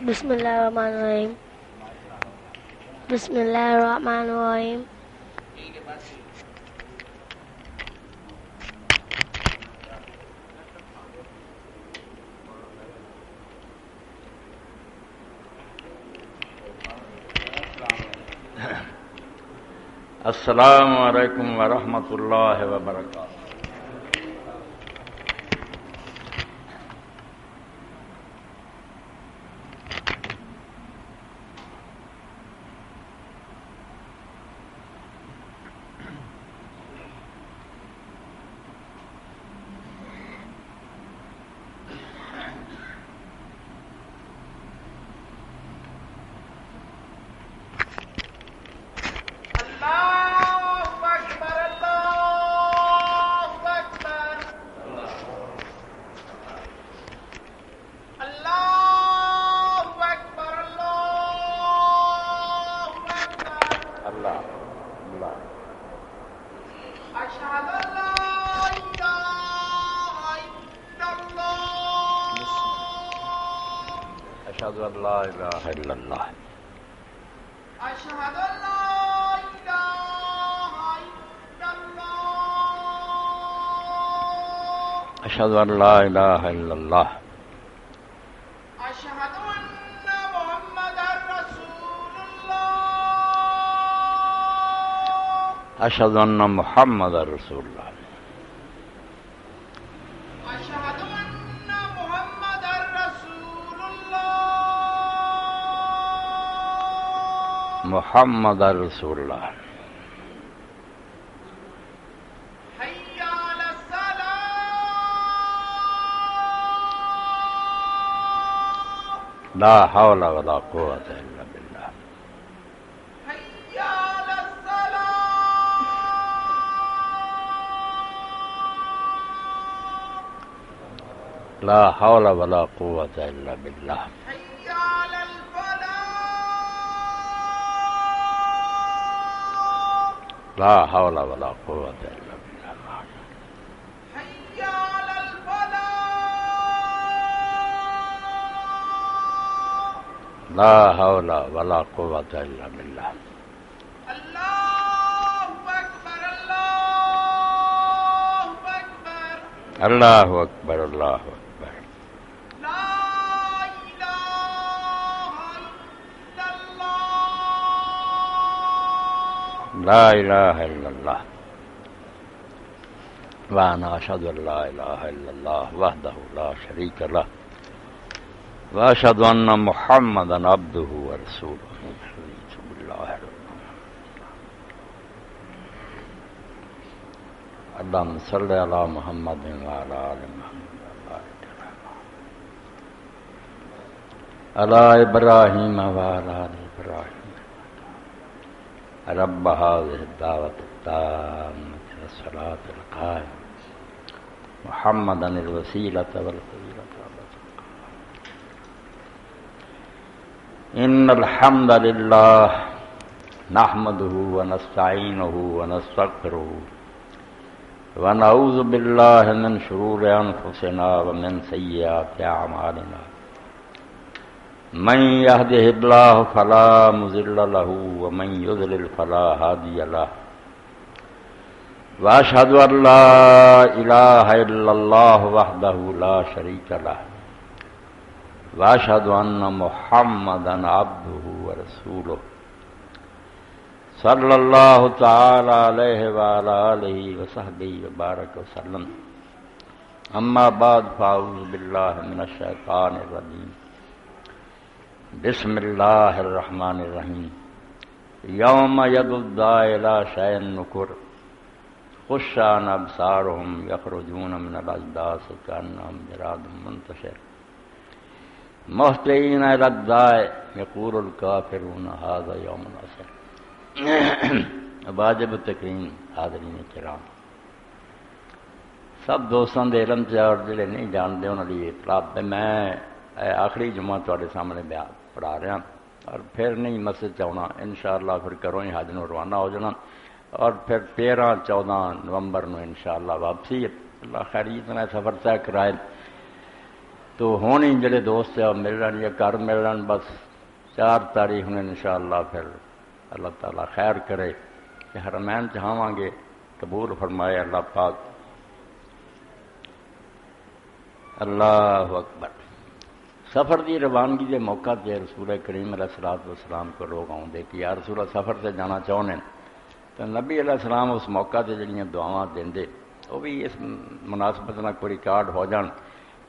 بسم اللہ الرحمن الرحیم. بسم اللہ الرحمن الرحیم. السلام علیکم ورحمۃ اللہ وبرکاتہ. اشہد ان لا الہ الا اللہ. اشہد ان لا الہ الا اللہ. اشہد ان لا الہ الا اللہ. اشہد ان محمد رسول اللہ. اشہد ان محمد رسول اللہ. اشہد ان محمد رسول اللہ. محمد رسول اللہ. حی علی الصلاۃ. لا حول ولا قوة الا باللہ. حی علی الصلاۃ. لا حول ولا قوة الا باللہ. حی علی الفلاح. لا حول ولا قوة الا باللہ. حی علی الفلاح. لا حول ولا قوة الا باللہ. اللہ اکبر. اللہ اکبر. اللہ اکبر. اللہ اکبر. لا الہ الا اللہ. لا الہ الا اللہ. وانا اشهد ان لا الہ الا اللہ وحدہ لا شریک لہ واشهد ان محمدا عبدہ ورسولہ. بسم اللہ الرحمن الرحیم. اللہم صلی علی محمد وعلی آل محمد علی ابراہیم وعلی آل ابراہیم. رب هذه الدعوة التامة والصلاة القائمة محمدا الوسيلة والفضيلة. إن الحمد لله نحمده ونستعينه ونستغفره ونعوذ بالله من شرور أنفسنا ومن سيئات أعمالنا. من يهده الله فلا مضل له ومن يضلل فلا هادي له. وأشهد أن لا إله إلا الله وحده لا شريك له وأشهد أن محمدا عبده ورسوله صلى الله تعالى عليه وعلى آله وصحبه وبارك وسلم. أما بعد فأعوذ بالله من الشيطان الرجيم. بسم اللہ الرحمن الرحیم. یوم یدعو الداعی الی شیء نکر خش عن ابصارهم یخرجون من الاجداث کأنهم جراد منتشر مہطعین الی الداعی یقول الکافرون ھذا یوم عسر. واجب تکریم حاضرین کرام، سب دوستوں دے علم سے اور جڑے نہیں جانتے انہوں نے اطلاع ہے. میں آخری جمعہ تھوڑے سامنے بیان پڑھا رہا اور پھر نہیں مسجد چاہنا انشاءاللہ. پھر کروں ہی حج نو روانہ ہو جانا اور پھر 13-14 نومبر نو انشاءاللہ واپسی. اللہ خیریت میں سفر طے کرائے. تو ہون ہی جڑے دوست ہیں مل رہے یا گھر مل رہے بس 4 تاریخ نے انشاءاللہ پھر اللہ تعالیٰ خیر کرے کہ حرمین چاہواں گے قبول فرمائے اللہ پاک۔ اللہ اکبر۔ سفر دی روانگی دے موقع تے رسول کریم علیہ الصلوۃ والسلام کو لوگ آؤندے کہ یا رسول اللہ سفر سے جانا چاہنے تو نبی علیہ السلام اس موقع تے جڑیاں دعاواں دیندے وہ بھی اس مناسبت نال کوئی ریکارڈ ہو جان۔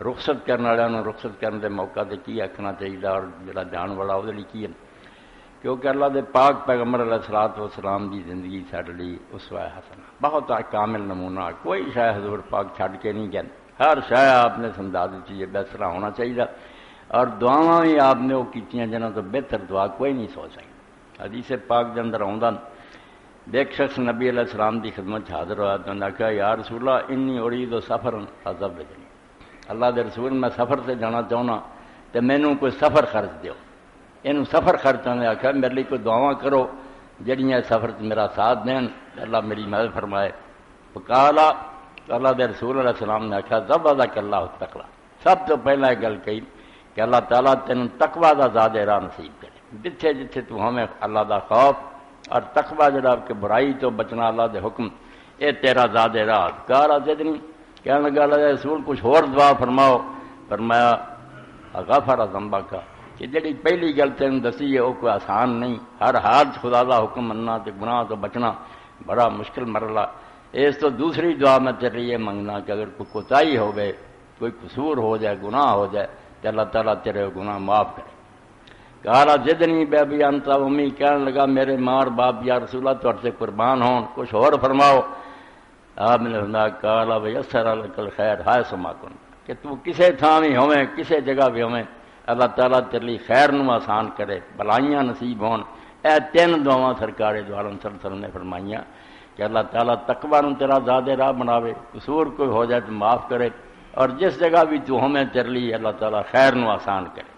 رخصت کرنے والوں رخصت کرنے دے موقع تے کی آکھنا چاہیے اور جڑا جان والا وہ لیے کی ہے، کیونکہ اللہ دے پاک پیغمبر علیہ الصلوۃ والسلام دی زندگی ساڈے لیے اسوہ حسنہ بہت کامل نمونہ، کوئی شے حضور پاک چھڈ کے نہیں گئے، ہر شے آپ نے سمجھا دیتی ہے بہتر ہونا چاہیے، اور دعاواں بھی آپ نے وہ کیتیاں جنہاں تو بہتر دعا کوئی نہیں سوچ سکتا۔ حدیث پاک دے اندر آوندا ایک شخص نبی علیہ السلام دی خدمت حاضر ہوا تو انہوں نے کہا یا رسول اللہ انی ارید سفرا فزوجنی، اللہ دے رسول میں سفر سے جانا چاہنا تو مینوں کوئی سفر خرچ دیو۔ اینوں سفر خرچاں نے آکھا میرے لیے کوئی دعاواں کرو جڑیاں سفر سے میرا ساتھ دین اللہ میری مدد فرمائے۔ فقالا اللہ دے رسول علیہ السلام نے آکھا زبدک اللہ التقویٰ، سب تو پہلا یہ گل کہی کہ اللہ تعالیٰ تینوں تقویٰ دا زیادہ راہ نصیب کرے، جتھے جتھے تو ہمیں اللہ دا خوف اور تقویٰ جڑا کہ برائی تو بچنا اللہ دے حکم اے تیرا زیادہ راہ۔ کہا زدنی کہنے لگا اللہ دے رسول کچھ اور دعا فرماؤ۔ فرمایا غفر ذنبک کہ جڑی پہلی گل تینوں دسی ہے وہ کوئی آسان نہیں، ہر حال خدا دا حکم مننا تے گناہ تو بچنا بڑا مشکل مرحلہ۔ اس تو دوسری دعا میں تیرے یہ منگنا کہ اگر کوئی کوتاہی ہو گئے کوئی قصور ہو جائے گناہ ہو جائے تو اللہ تعالیٰ تیرے گناہ معاف کرے۔ کہا زدنی بے ابی انت و امی، کہنے لگا میرے ماں اور باپ یا رسول اللہ تہاڈے سے قربان ہون، کچھ اور فرماؤ۔ آپ نے فرمایا کہا ویسر لک الخیر ہائے سما کن، کہ تو کسے تھاں بھی ہویں کسے جگہ بھی ہویں اللہ تعالیٰ تیرے لیے خیر نو آسان کرے، بلائیاں نصیب ہون۔ اے 3 دعاواں سرکار دو عالم صلی اللہ علیہ وسلم نے فرمائیاں کہ اللہ تعالیٰ تقویٰ نو تیرا زیادہ راہ بناوے، قصور کوئی ہو جائے تو معاف کرے، اور جس جگہ بھی تو ہمیں تیرے لیے اللہ تعالیٰ خیر نو آسان کرے۔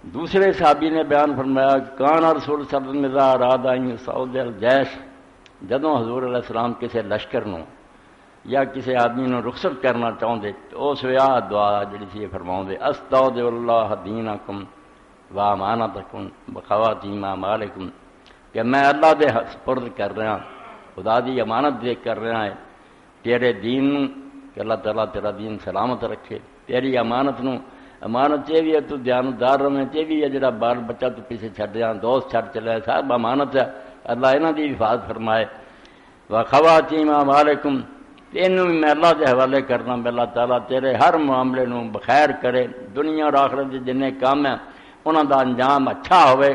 دوسرے صحابی نے بیان فرمایا کان رسول صلی اللہ علیہ وسلم اذا اراد ان یصعد الجیش، جدوں حضور علیہ السلام کسی لشکر نو یا کسی آدمی نو رخصت کرنا چاہتے تو اس ویا دعا جڑی سی فرماؤں دے استودع اللہ دینکم و امانتکم بخواتیم اعمالکم، کہ میں اللہ دے سپرد کر رہا خدا دی امانت دے کر رہا ہے تیرے دین نو کہ اللہ تعالیٰ تیرا دین سلامت رکھے، تیری امانت نو، امانت یہ بھی ہے تو دیانتدار رہے، یہ بھی ہے جڑا بال بچہ تو پیچھے چھڈ جان دوست چھڈ چلے صاحب امانت ہے، اللہ انہاں دی حفاظت فرمائے۔ وخواتیم اعمالکم، اینوں بھی میں اللہ کے حوالے کرنا میں اللہ تعالیٰ تیرے ہر معاملے نو بخیر کرے، دنیا اور آخرت دے جننے کام ہیں انہاں دا انجام اچھا ہوئے،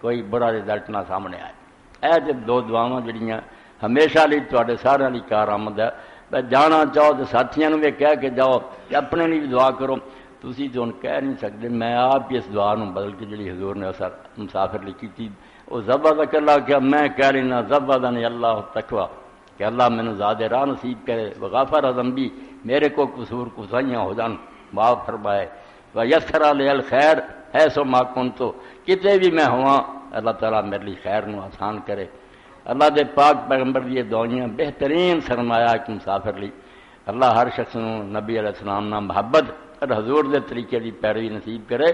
کوئی برا رزلٹ نہ سامنے آئے۔ اے جب 2 دعاواں جڑیاں ہمیشہ لیے تواڈے سارے لیے کارآمد ہے۔ جانا چاہو تو ساتھیاں نو بھی کہہ کے جاؤ کہ اپنے لیے بھی دعا کرو، تسی تو کہہ نہیں سکتے، میں آپ ہی اس دعا نو بدل کے جڑی حضور نے اسر مسافر لکھی تھی وہ زبدک اللہ کہ میں کہہ لینا زبدنی اللہ التقویٰ کہ اللہ مینوں زیادہ راہ نصیب کرے، وغفر ذنبی میرے کو قصور کوتاہیاں ہو جان معاف فرمائے، ویسر لی الخیر حیث ما کنت، کتے بھی میں ہواں اللہ تعالیٰ میرے لیے خیر نو آسان کرے۔ اللہ دے پاک پیغمبر دی دعائیاں بہترین سرمایہ کہ مسافر لی اللہ ہر شخص نو نبی علیہ السلام نام محبت اور حضور دے طریقے دی پیروی نصیب کرے۔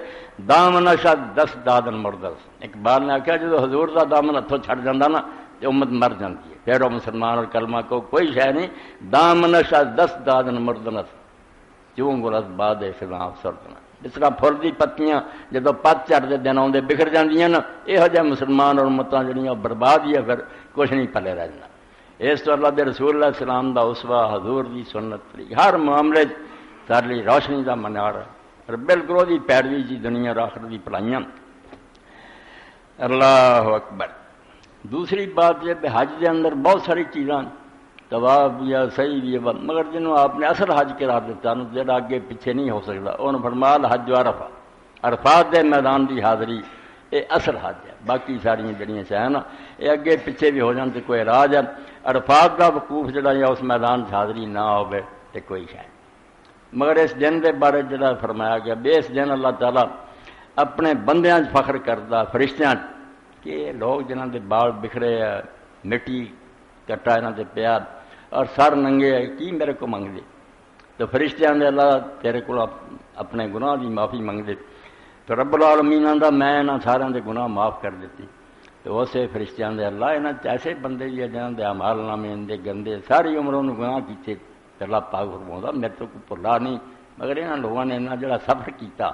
دامن شد 10 دادن مردس، اقبال نے آخیا جب حضور دا دامن ہتھوں چھڑ جاندہ نا تو امت مر جاتی ہے، پھر وہ مسلمان اور کلمہ کو کوئی شے نہیں۔ دامن شد 10 دادن مردنس چوں گلس باد خلاف سردنا، جس طرح پھل دی پتیاں جدو پت چڑھ دے دن آدھے بکھر جاندیاں نا، یہو جہ مسلمان اور امتاں جڑیاں برباد ہی ہے، پھر کچھ نہیں پلے رہ جانا۔ اس تو اللہ دے رسول اللہ علیہ السلام دا اسوہ حضور دی سنت ہر معاملے سارے لیے روشنی دا منار ہے، اور بالکل وہ پیروی جی دنیا اور آخرت دی بھلائیاں۔ اللہ اکبر۔ دوسری بات یہ کہ حج دے اندر بہت ساری چیزاں طواف یا صحیح بھی ہے، مگر جنہوں آپ نے اصل حج قرار دیتا نا جڑا اگے پیچھے نہیں ہو سکتا، انہوں فرمایا حج عرفہ، عرفات دے میدان دی حاضری یہ اصل حج ہے، باقی ساری جڑیاں شاید نا یہ اگے پیچھے بھی ہو جان تو کوئی راج ہے، عرفات کا وقوف جڑا یا اس میدان سے حاضری نہ ہوئے تو کوئی شاید۔ مگر اس دن دے بارے جڑا فرمایا گیا بے اس دن اللہ تعالیٰ اپنے بندیاں فخر کرتا فرشتیاں کہ لوگ جنہاں دے بال بکھرے مٹی کٹا انہاں دے پیار اور سر ننگے کی میرے کو منگ دے، تو فرشتیاں دے اللہ تیرے کو اپنے گناہ دی معافی منگدے، تو رب العالمین آندا میں انہاں سارے دے گناہ معاف کر دیتی۔ تو اسے فرشتیاں دے اللہ انہاں ایسے بندے جی جنہاں دے اعمال نامے دے گندے ساری عمر انہوں گناہ کیتے، اللہ پاک فرماؤندا میرے تو کوئی بھلا نہیں، مگر انہاں لوگوں نے انہاں جڑا صبر کیتا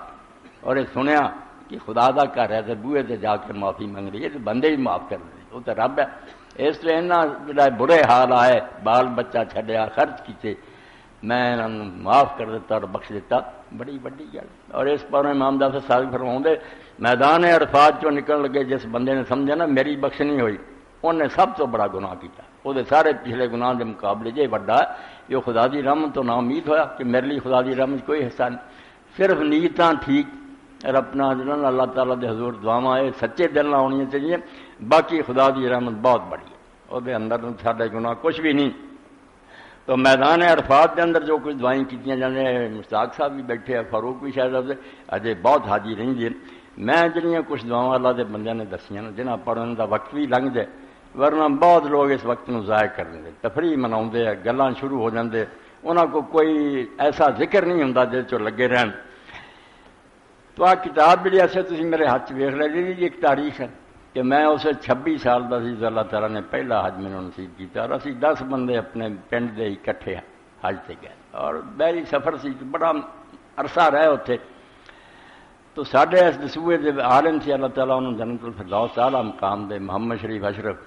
اور یہ سنیا کہ خدا دا گھر ہے تے بوئے تے جا کے معافی منگ رہی ہے تے بندے بھی معاف کر دے، وہ تے رب ہے۔ اس لیے انہاں جڑا برے حال آئے، بال بچہ چھڈیا، خرچ کیتے، میں انہاں نوں معاف کر دیتا اور بخش دیتا، بڑی بڑی گل۔ اور اس پر امام جعفر صادق فرماؤندے میدان عرفات چوں نکلن لگے جس بندے نے سمجھا نا میری بخشنی ہوئی، انہیں سب تو بڑا گناہ کیتا، وہ سارے پچھلے گناہ کے مقابلے جے بڑا ہے، یہ خدا دی رحمت تو نا امید ہویا کہ میرے لیے خدا دی رحمت کوئی حصہ نہیں، صرف نیتاں ٹھیک اور اپنا جنہاں اللہ تعالیٰ دے حضور دعاواں اے سچے دل نہ ہونی چاہیے، باقی خدا دی رحمت بہت بڑی ہے، وہ دے اندر سارے گناہ کچھ بھی نہیں۔ تو میدان عرفات کے اندر جو کچھ دعائیں کیتیاں جانے، مشتاق صاحب بھی بیٹھے ہیں، فاروق بھی شاید اجے بہت حاجی رہیں گے، میں جنیاں کچھ دعاواں اللہ دے بندیاں نے دسیاں جنہاں پڑھن دا وقت بھی لنگ جائے، ورنہ بہت لوگ اس وقت نو ضائع کر دیں، تفریح مناؤندے ہیں، گلاں شروع ہو جاندے، انہاں کو کوئی ایسا ذکر نہیں ہوندا جس چ لگے رہن۔ تو آ کتاب بھی ایسے تسی میرے ہاتھ ویکھ لے جی ایک تاریخ ہے کہ میں اسے 26 سال دا سی، اللہ تعالیٰ نے پہلا حج مینوں نصیب کیتا، اور اسی 10 بندے اپنے پنڈ دے اکٹھے حج تے گئے، اور بحری سفر سی، بڑا عرصہ رہے اتنے۔ تو ساڈے اس دسوئے دے عالم سی، اللہ تعالیٰ انہوں جنت الفردوس اعلیٰ مقام دے، محمد شریف اشرف،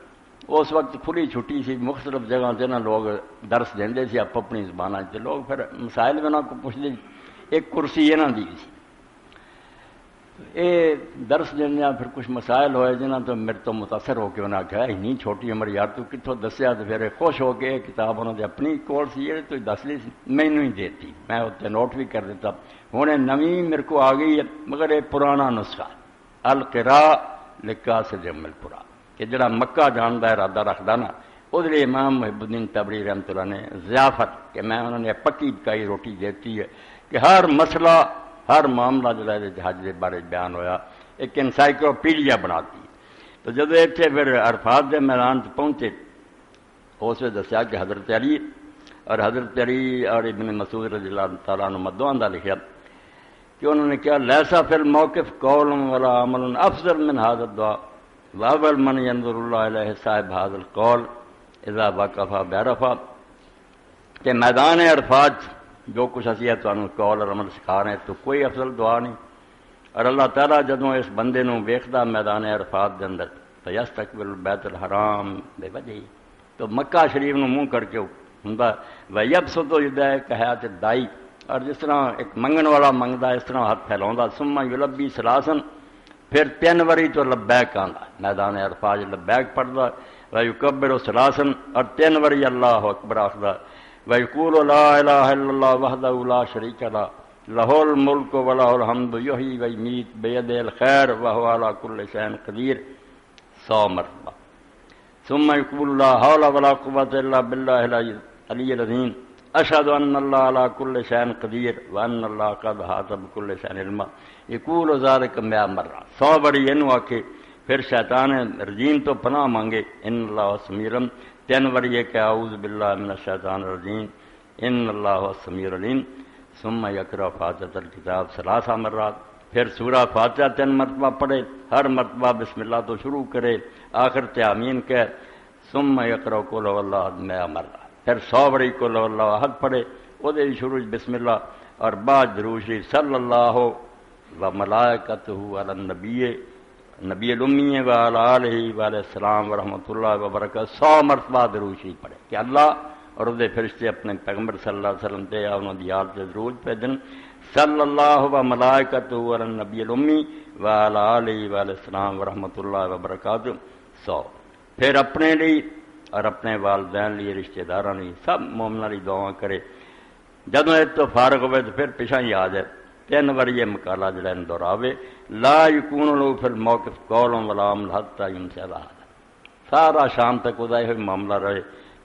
اس وقت کھلی چھٹی سی، مختلف جگہ سے نا لوگ درس دیندے سی اپنی زباناں تے، لوگ پھر مسائل بھی انہاں کو پوچھدے، ایک کرسی انہاں دی سی، یہ درس دینا پھر کچھ مسائل ہوئے جنہاں تو میرے تو متاثر ہو کے انہیں آخیا اتنی چھوٹی عمر یار تو کتوں دسیا، تو پھر خوش ہو کے یہ کتاب انہوں نے اپنی کول سی یہ تو دس لی مینوں ہی دیتی، میں اتنے نوٹ بھی کر دیتا۔ ہوں نویں میرے کو آ گئی ہے، مگر یہ پرانا نسخہ القراء لقاصد القرآن کہ جڑا مکہ جان کا ارادہ رکھدا نا، وہ لیے امام محب الدین تبری رحمۃ اللہ نے ضیافت کہ میں انہوں نے پکی پکائی روٹی دیتی ہے کہ ہر مسئلہ ہر معاملہ جو ہے حج کے بارے بیان ہویا، ایک انسائکلوپیڈیا بناتی۔ تو جب اتنے پھر عرفات کے میدان سے پہنچے، اس نے دسیا کہ حضرت علی اور ابن مسعود رضی اللہ تعالیٰ عنہ مدعا دا لکھا کہ انہوں نے کیا لیسا فی الموقف قول ولا عمل افضل من هذا الدعاء واول من ينظر الله الیہ صاحب هذا القول اذا وقف بعرفہ، کہ میدان عرفات جو کچھ اسی ہے تمہیں قول اور عمل سکھا رہے ہیں تو کوئی افضل دعا نہیں، اور اللہ تعالیٰ جدوں اس بندے نو ویکھدا میدان عرفات دے اندر فیستقبل بیت الحرام بے وجہی، تو مکہ شریف نو منہ کر کے ہوندا ویبسط یدہ کہات دائی، اور جس طرح ایک منگن والا منگدا اس طرح ہاتھ پھیلاوندا، ثم یلبی ثلاثن، پھر 3 واری تو لبیک آندا، میدان عرفات لبیک پڑھدا، ویکبر ثلاثن، اور 3 واری اللہ اکبر آخدا، وَيَقُولُ لَا إِلَٰهَ إِلَّا اللَّهُ وَحْدَهُ لَا شَرِيكَ لَهُ لَهُ الْمُلْكُ وَلَهُ الْحَمْدُ يُحْيِي وَيُمِيتُ بِيَدِهِ الْخَيْرُ وَهُوَ عَلَىٰ كُلِّ شَيْءٍ قَدِيرٌ 100 مرتبہ، ثم يقول لا حول ولا قوة إلا بالله العلي العظيم أشهد أن الله على كل شيء قدير وأن الله قد أحاط بكل شيء علما، يقول ذلك 100 مرہ، 100 بڑی انہوں آکے پھر شیطان رجیم تو پناہ مانگے، ان اللہ سمیع، 3 بڑی ہے کہ اعوذ باللہ من الشیطان الرجیم ان اللہ السمیع العلیم، ثم یقرأ فاتحۃ الکتاب 3 مرات، پھر سورہ فاتحہ 3 مرتبہ پڑھے، ہر مرتبہ بسم اللہ تو شروع کرے، آخر تے آمین کہ، ثم یقرأ قل هو اللہ 100 مرہ، پھر 100 بڑی قل هو اللہ احد پڑھے، وہ دے شروع بسم اللہ، اور بعد درود شریف صلی اللہ و ملائکتہ علی النبی نبی الامی و علی آلہ وعلیہ السلام ورحمۃ اللہ وبرکاتہ، 100 مرتبہ درود شریف پڑھے کہ اللہ اور وہ فرشتے اپنے پیغمبر صلی اللہ علیہ وسلم تے انہوں دی یاد تے درود بھیجن، صلی اللہ و ملائکتہ علی النبی الامی و علی آلہ وعلیہ السلام ورحمۃ اللہ وبرکاتہ 100، پھر اپنے لیے اور اپنے والدین لیے، رشتہ داراں لیے، سب مومناں لیے دعا کرے، جدوں یہ تو فارغ ہوئے تو پھر پیچھا ہی آ جائے، 3 بار یہ مقالہ جڑا دہراوے، لا یکون له فی الموقف قول ولا عمل حتی یمسی الحال، سارا شام تک وہ یہ معاملہ رہے،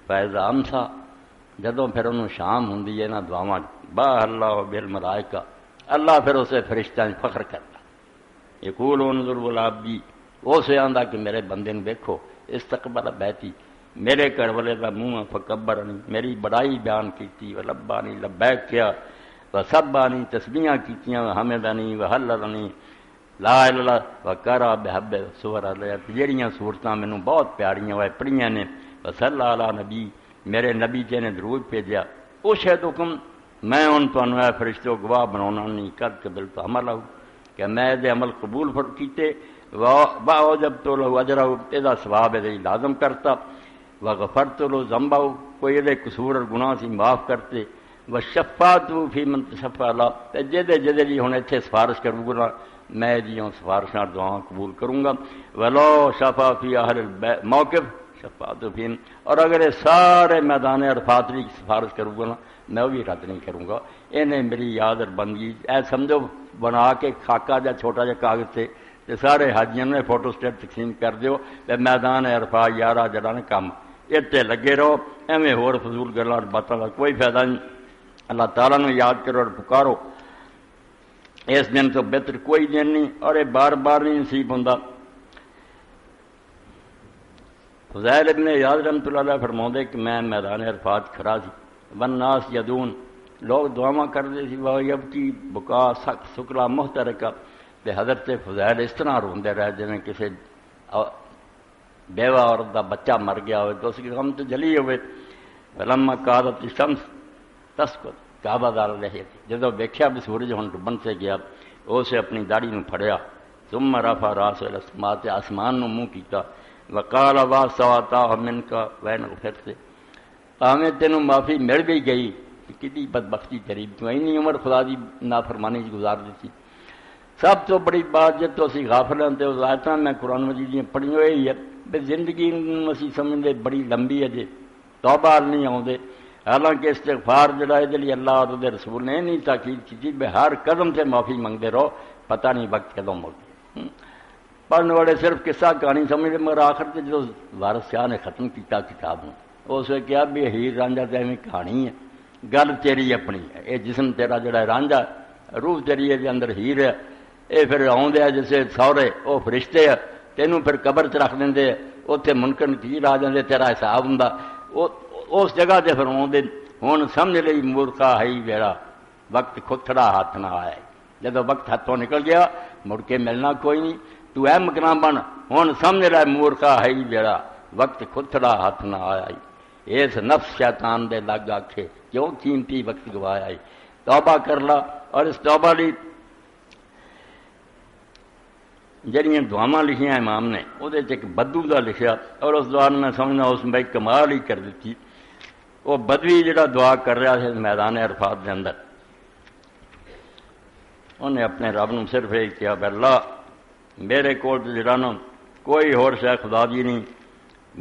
فیضا امسا، جدوں پھر انہوں شام ہوندی ہے نا دعاواں با اللہ بالملائکہ، اللہ پھر اسے فرشتیاں فخر کرتا، یقول انظر العبدی، وہ سے آندا کہ میرے بندے نے دیکھو، استقبل بیتی، میرے گھر والے کا منہ فکبرنی، میری بڑائی بیان کی، لبانی لبیک کیا، وسبانی تسبیحاں کیتیاں، حمدنی وحللنی لا الہ الا اللہ وکرا بحب سور علیہ، جہڑیاں صورتاں مینوں بہت پیاریاں وہ پڑھیاں نے، وصلی علی نبی، میرے نبی جی نے درود بھیجا، او شاید حکم میں ان تانوں اے فرشتوں گواہ بناونا نہیں کر قبل تو عمل آؤ کہ میں دے عمل قبول کیتے، وجبت له اجرہ، ادا ثواب دے لازم کرتا، وغفرت له ذنبہ، کوئی دے قصور اور گناہ سی معاف کرتے، وشفاعت فی من تشفع لا، جدے جی ہن ایتھے سفارش کروں گا میں جیوں سفارشاں دعاں قبول کروں گا، ولو شفا فی اہل الموقف شفاعت فی، اور اگر یہ سارے میدان عرفات کی سفارش کروں گا نا میں بھی رد نہیں کروں گا، انہیں میری یاد اور بندگی اے سمجھو بنا کے خاکہ جا چھوٹا جا کاغذ سے تے سارے حاجیاں نے فوٹو سٹیٹ تقسیم کر دیو تے میدان عرفات یارہ جڑا نے کم اتنے لگے رہو، ایویں ہور فضول گلاں باتاں کا کوئی فائدہ نہیں، اللہ تعالیٰ نے یاد کرو اور پکارو، اس دن تو بہتر کوئی دن نہیں، اور یہ بار بار نہیں نصیب ہوتا۔ فضیل ابن عیاض رحمۃ اللہ علیہ فرماؤں کہ میں میدان عرفات کھڑا سی، والناس یدون، لوگ دعاواں کرتے سی، وہ یبکی بکا سکلا محترکہ، تے حضرت فضیل اس طرح روندے رہے جویں کسی بیوہ عورت دا بچہ مر گیا ہوئے تو اس کی غم تو جلی ہوئے، فلما قادت الشمس تسقط کعبہ دار رہے تھے، جدو ویکھیا بھی سورج ہن ڈبن سے گیا، اسے اپنی داڑھی نو پھڑیا، ثم رفع راسہ الی السماء، آسمان نو منہ کیتا، وقال واسواتا منک وین غفر سے، ہمیں تینوں معافی مل بھی گئی، کتنی بدبختی تیری، تو اینی عمر خدا دی نافرمانی گزار دیتی۔ سب تو بڑی بات جب تو اسی غافل ہوتے اس آیتاں میں قرآن مجید دی پڑھی ہوئی ہے کہ زندگی اسی سمجھتے بڑی لمبی ہے جی، توبہ نہیں آؤندے، حالانکہ استغفار جڑا ہے جلی اللہ اور دے رسول نے نہیں تاکید کی بے ہر قدم سے معافی منگتے رہو، پتہ نہیں وقت کدوں ملتی۔ پڑھنے والے صرف قصہ کہانی سمجھتے مگر آخر سے جو وارث شاہ نے ختم کیتا کتاب ہوں اس نے کیا بھی ہیر رانجھا تے ایویں کہانی ہے، گل تیری اپنی ہے، یہ جسم تیرا جڑا ہے رانجھا، روح تیری ہے اندر ہیر ہے، یہ پھر آؤندے ہے جیسے سورے وہ فرشتے ہے، تینوں پھر قبر چ رکھ دیں، اتنے منکر نکیر آ جاندے، تیرا حساب ہوں، اس جگہ سے پھر آؤندے، ہوں سمجھ لئی مورخا ہے ویڑا، وقت کھتڑا ہاتھ نہ آیا، جب وقت ہاتھوں نکل گیا مڑ کے ملنا کوئی نہیں، تو اے مکنا بن، ہوں سمجھ لے مورخا ہے ویڑا، وقت کھتڑا ہاتھ نہ آیا، اس نفس شیطان دے لگ آکھے کیوں قیمتی وقت گوایا، توبہ کر لا، اور اس توبہ لی جہاں دعاواں لکھیاں امام نے وہ ایک بدو کا لکھیا، اور اس دعا میں سمجھنا اس میں کمال ہی کر دیتی، وہ بدوی جڑا دعا کر رہا ہے میدان عرفات کے اندر، انہیں اپنے رب نو صرف یہ کیا کہ اللہ میرے کول جڑا نا کوئی ہور شے خدا دی نہیں،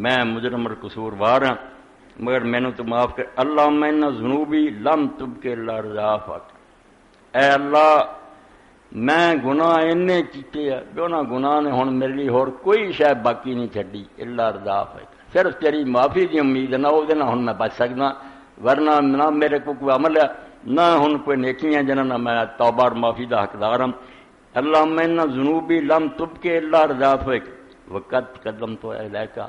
میں مجرم اور قصوروار ہاں، مگر مینوں تو معاف کر، اللہ میں ذنوبی لم تب کے اللہ رضا فاق، اے اللہ میں گناہ اینے کیتے ہیں کہ انہاں گناہ نے ہن میرے لیے ہور کوئی شے باقی نہیں چھڈی، الا رضا فاق، صرف تیری معافی دی امید نہ ہو دے نہ ہن میں بچ سکدا، ورنہ نہ میرے کو کوئی عمل ہے نہ ہن کوئی نیکیاں جنہاں نہ میں توبہ اور معافی دا حقدار ہوں، اللہ میں ذنوبی لم تب کے الا رضا فاق وقت قدم تو الیکا،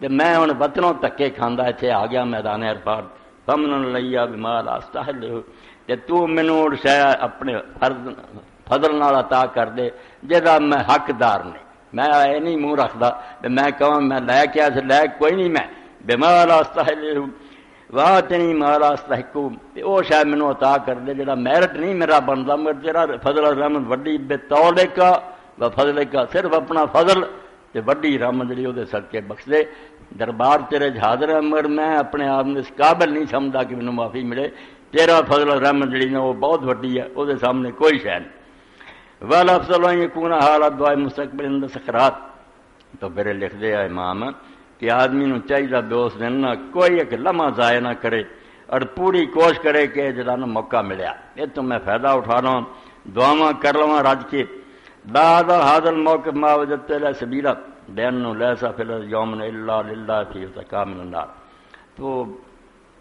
تے میں ہن وطنوں تکے کھاندا ایتھے آ گیا میدان عرفات، فمن لیا بما لا استحل، تے تو مینوں شے اپنے فضل نال عطا کر دے جہاں میں حقدار نہیں، میں یہ نہیں منہ رکھدا کہ میں کہاں میں لے کے ایسے لے کوئی نہیں، میں بما لا استحل واتنی ما لا استحق، وہ شاید مینوں عطا کر دے جڑا میرٹ نہیں میرا بنتا، مگر تیرا فضل اور رحمت وڈی بے تولے کا و فضل کا، صرف اپنا فضل تے وڈی رحمت جڑی وہ صدقے بخش دے، دربار تیرے حاضر ہے، مگر میں اپنے آپ نے اس قابل نہیں سمجھتا کہ مینوں معافی ملے، تیرا فضل اور رحمت جڑی نا وہ بہت وڈی ہے، وہ سامنے کوئی شے نہیں، والافضل ان یکون حالت دعائے مستقبل عند سکرات، تو پھر لکھ دیا امام کہ آدمی نو چاہیے بے اس دن نہ کوئی ایک لمحہ ضائع نہ کرے اور پوری کوشش کرے کہ جڑا نا موقع ملیا یہ تو میں فائدہ اٹھا رہا ہوں، دعاواں کر لواں رج کے، بعد هذا الموقف ما وجدت له سبیلا بأنه ليس في اليوم الا لله في اتقاء من النار، تو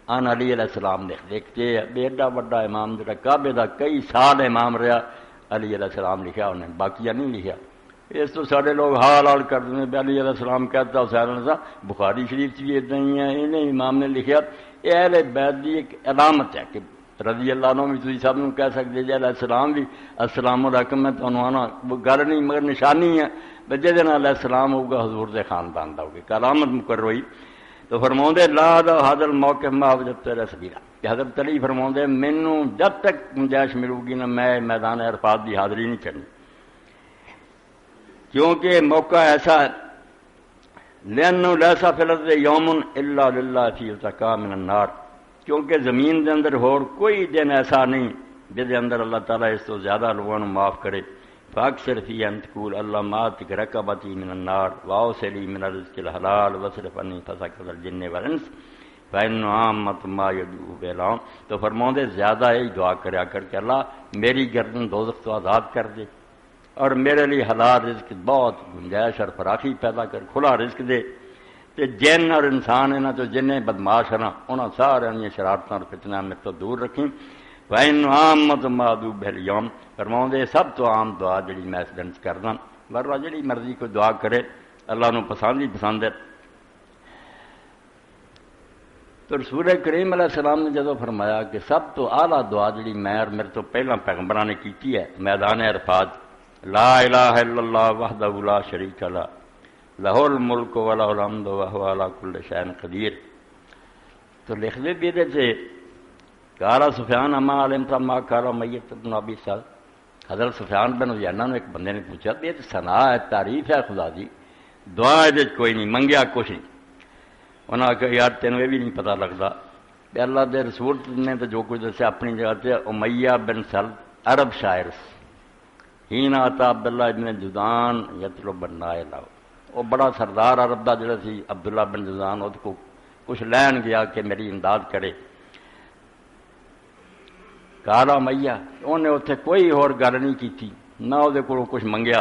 آن علی علیہ السلام دیکھتے ایڈا بڑا امام جڑا کعبے دا کئی سال امام رہا، علی علیہ السلام لکھا انہیں، باقیہ نہیں لکھا، اس تو سارے لوگ حال حال کر دیں. علی علیہ السلام کہتا حسین علیہ السلام انہیں شریف بھی اتنا ہی ہے. انہیں امام نے لکھا یہ اہل بیت کی ایک علامت ہے کہ رضی اللہ عنہ بھی تھی سب کو کہہ سکتے جی علیہ السلام بھی السلام علیکم میں تمہیں آنا وہ گل نہیں مگر نشانی ہے جس دن علیہ السلام ہوگا حضور دے خاندان دا ہوگا ایک علامت مقرر ہوئی. تو فرماؤں لا دا حاضر موقع ما وجدت تیرا سبیرہ کہ حضرت علی فرماؤں مینوں جب تک گنجائش ملو گی نا میں میدان عرفات دی حاضری نہیں کرنی کیونکہ موقع ایسا ہے لأنه ليس في الارض يوم الا لله فيه يتقى من النار کیونکہ زمین دے اندر اور کوئی دن ایسا نہیں جس دے اندر اللہ تعالیٰ اس تو زیادہ لوگوں کو معاف کرے. فاکثر فی ان تقول اللهم آتک رقبتی من النار واوصلی من الرزق الحلال واصرف عنی فسقط الجن والانس فإن عامۃ ما يدعو بلام. تو فرماؤں دے زیادہ یہی دعا کریا کر کہ اللہ میری گردن دوزخ تو آزاد کر دے اور میرے لیے حلال رزق بہت گنجائش اور فراخی پیدا کر کھلا رزق دے. تے جن اور انسان انہاں تو جن بدماش ہیں انہاں سارے شرارتاں اور فتنہ میں تو دور رکھیں. وَإِنْ عَامَّةٌ مَا أَدْعُو بِهِ الْيَوْمَ فرماؤں دے سب تو عام دعا جڑی میں اس دن کرنا ورنہ جڑی مرضی کو دعا کرے اللہ نو پسند ہی پسند ہے. تو رسول کریم علیہ السلام نے جدو فرمایا کہ سب تو اعلیٰ دعا جڑی میں اور میرے تو پہلا پیغمبراں نے کیتی ہے میدان عرفات لا الہ الا اللہ وحدہ لا شریک لہ لہ الملک ولہ الحمد وہو علی کل شیء قدیر. تو لکھ دے بھی دے سے قال سفیان اما علمت ما قال میت بن ابی سعد. حضرت سفیان بن عیینہ نے ایک بندے نے پوچھا یہ تو ثنا ہے تعریف ہے خدا دی دعا ہے کوئی نہیں منگیا کچھ نہیں. انہوں نے کہا یار تینوں یہ بھی نہیں پتہ لگتا کہ اللہ دے رسول نے تو جو کچھ دسیا اپنی جگہ سے امیہ بن سلد عرب شاعر ہین آتا عبداللہ ابن جدان یطلب النائل وہ بڑا سردار عرب دا جڑا سی عبداللہ بن جدان اس کو کچھ لین گیا کہ میری امداد کرے. کالا میہ انہیں اتنے کوئی اور گل نہیں کی تھی نہ وہ کو کچھ منگیا.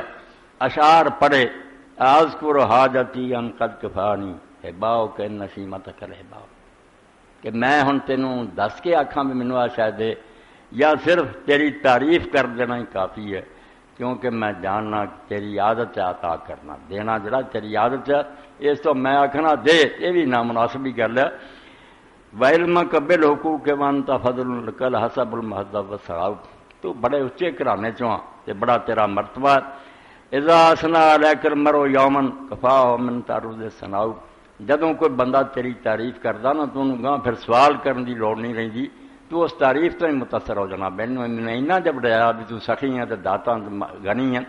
اشعار پڑھے اذکر حاجتی ان قد کفانی ہے باؤ کہ نسیمت کرے باؤ کہ میں ہن تینوں دس کے آکھاں بھی مینوں شاید دے یا صرف تیری تعریف کر دینا ہی کافی ہے کیونکہ میں جاننا تیری عادت ہے عطا کرنا دینا جڑا تیری عادت ہے اس تو میں آکھنا دے یہ بھی نامناسب ہی گل ہے. وَعِلْمَكَ بِالْحُقُوقِ وَأَنْتَ فَضْلٌ لَكَ الْحَسَبُ الْمَحْضَبُ وَالثَّوَابُ تو بڑے اچے گھرانے چوں تے بڑا تیرا مرتبہ اذا اثنى عليك المرء يوما كفاه من تعرض الثناء جدوں کوئی بندہ تیری تعریف کردا نا تو گاں پھر سوال کرن دی لوڑ نہیں رہندی تو اس تعریف تو ہی متاثر ہو جانا بینوں اینا جب ڈرایا بھی تو سخی ہیں تے داتاں غنی ہیں